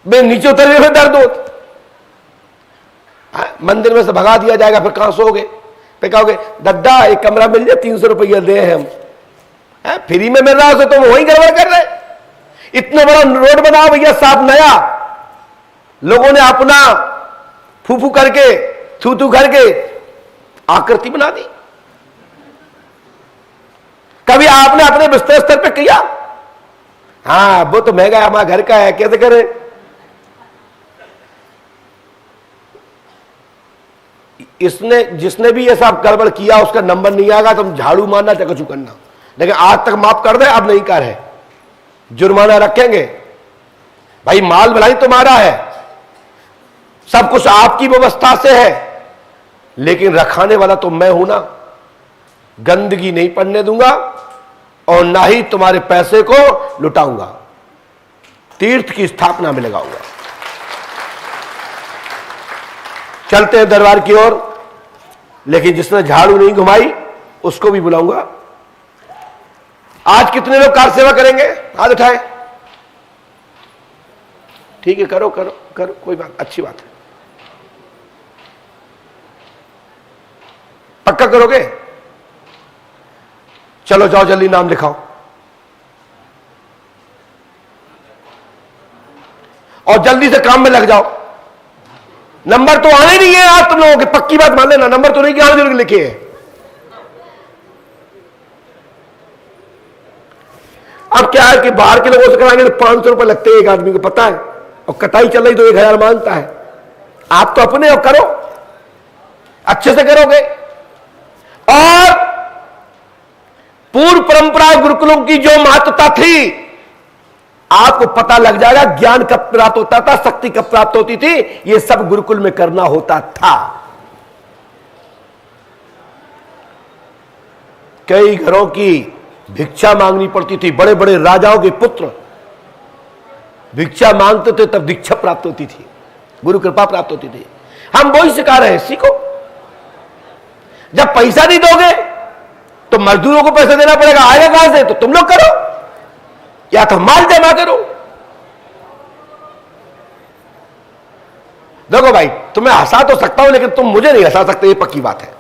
मैं नीचे उतरने में दर्द हो, मंदिर में से भगा दिया जाएगा, फिर कहां सोओगे? फिर कहोगे दद्दा एक कमरा मिल जाए, 300 रुपया दे हम। फ्री में मिल रहा है तो वहीं गड़बड़ कर रहे। इतना बड़ा रोड बनाओ भैया, साफ नया, लोगों ने अपना फूफू करके थू थू करके आकृति बना दी। कभी आपने अपने बिस्तर स्तर पे किया? हाँ वो तो महंगा है, हमारा घर का है, कैसे करें? इसने जिसने भी ये सब गड़बड़ किया उसका नंबर नहीं आएगा, तुम झाड़ू मारना चाहे कुछ करना, लेकिन आज तक माफ कर दे, अब नहीं कर है, जुर्माना रखेंगे। भाई माल भलाई तुम्हारा है, सब कुछ आपकी व्यवस्था से है, लेकिन रखाने वाला तो मैं हूं ना। गंदगी नहीं पड़ने दूंगा और ना ही तुम्हारे पैसे को लुटाऊंगा, तीर्थ की स्थापना में लगाऊंगा। चलते हैं दरबार की ओर, लेकिन जिसने झाड़ू नहीं घुमाई उसको भी बुलाऊंगा। आज कितने लोग कार सेवा करेंगे? हाथ उठाए। ठीक है, करो करो करो, कोई बात, अच्छी बात है। पक्का करोगे? चलो जाओ जल्दी नाम लिखाओ और जल्दी से काम में लग जाओ। नंबर तो आने नहीं है आज तुम लोगों के, पक्की बात मान लेना, नंबर तो नहीं कि आने लिखे हैं। अब क्या है कि बाहर के लोगों से कराएंगे तो 500 रुपए लगते हैं एक आदमी को, पता है, और कटाई चल रही तो 1000 मांगता है। आप तो अपने और करो, अच्छे से करोगे। और पूर्व परंपरा गुरुकुलों की जो महत्वता थी आपको पता लग जाएगा। ज्ञान कब प्राप्त होता था, शक्ति कब प्राप्त होती थी, यह सब गुरुकुल में करना होता था। कई घरों की भिक्षा मांगनी पड़ती थी, बड़े बड़े राजाओं के पुत्र भिक्षा मांगते थे, तब दीक्षा प्राप्त होती थी, गुरु कृपा प्राप्त होती थी। हम वही सिखा रहे हैं, सीखो। जब पैसा नहीं दोगे तो मजदूरों को पैसा देना पड़ेगा, आएगा कहां से? तो तुम लोग करो या तो माल जमा करो। देखो भाई, तुम्हें हंसा तो सकता हूं लेकिन तुम मुझे नहीं हंसा सकते, ये पक्की बात है,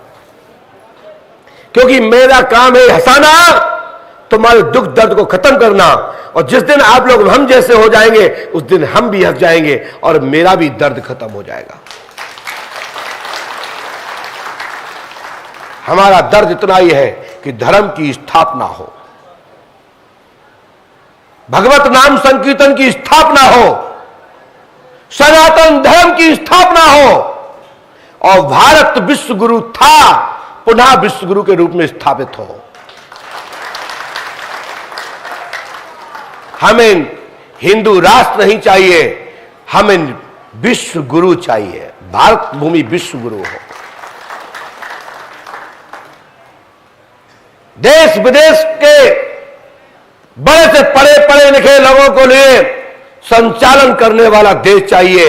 क्योंकि मेरा काम है हंसाना, तुम्हारे दुख दर्द को खत्म करना। और जिस दिन आप लोग हम जैसे हो जाएंगे उस दिन हम भी हंस जाएंगे और मेरा भी दर्द खत्म हो जाएगा। हमारा दर्द इतना ही है कि धर्म की स्थापना हो, भगवत नाम संकीर्तन की स्थापना हो, सनातन धर्म की स्थापना हो, और भारत विश्व गुरु था, पुनः विश्व गुरु के रूप में स्थापित हो। हमें हिंदू राष्ट्र नहीं चाहिए, हमें विश्व गुरु चाहिए। भारत भूमि विश्व गुरु हो। देश विदेश के बड़े से पढ़े पढ़े लिखे लोगों को लिए संचालन करने वाला देश चाहिए।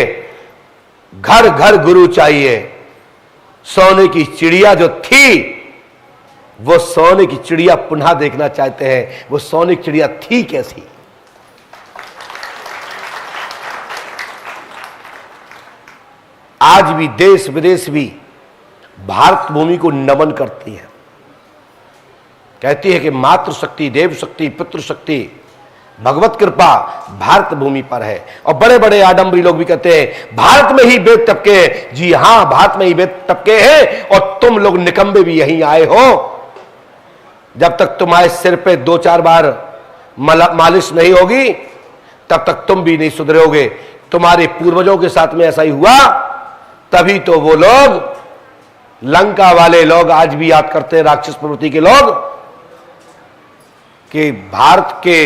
घर घर गुरु चाहिए। सोने की चिड़िया जो थी, वो सोने की चिड़िया पुनः देखना चाहते हैं। वो सोने की चिड़िया थी कैसी? आज भी देश विदेश भी भारत भूमि को नमन करती है। कहती है कि मातृ शक्ति, देव शक्ति, पितृ शक्ति, भगवत कृपा भारत भूमि पर है। और बड़े बड़े आडंबरी लोग भी कहते हैं भारत में ही वेद टपके हैं। जी हां, भारत में ही वेद टपके हैं और तुम लोग निकम्बे भी यहीं आए हो। जब तक तुम्हारे सिर पे 2-4 बार मालिश नहीं होगी, तब तक तुम भी नहीं सुधरोगे। तुम्हारे पूर्वजों के साथ में ऐसा ही हुआ, तभी तो वो लोग, लंका वाले लोग आज भी याद करते हैं, राक्षस प्रवृत्ति के लोग, कि भारत के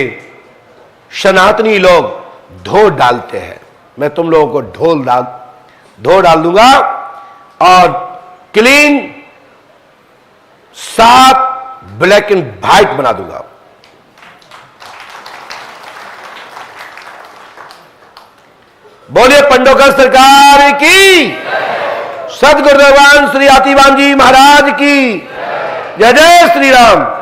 सनातनी लोग धो डालते हैं। मैं तुम लोगों को धो डाल दूंगा और क्लीन, साफ, ब्लैक एंड व्हाइट बना दूंगा। बोलिए पंडोकर सरकार की, सदगुरु भगवान श्री आतिवान जी महाराज की जय। जय श्री राम।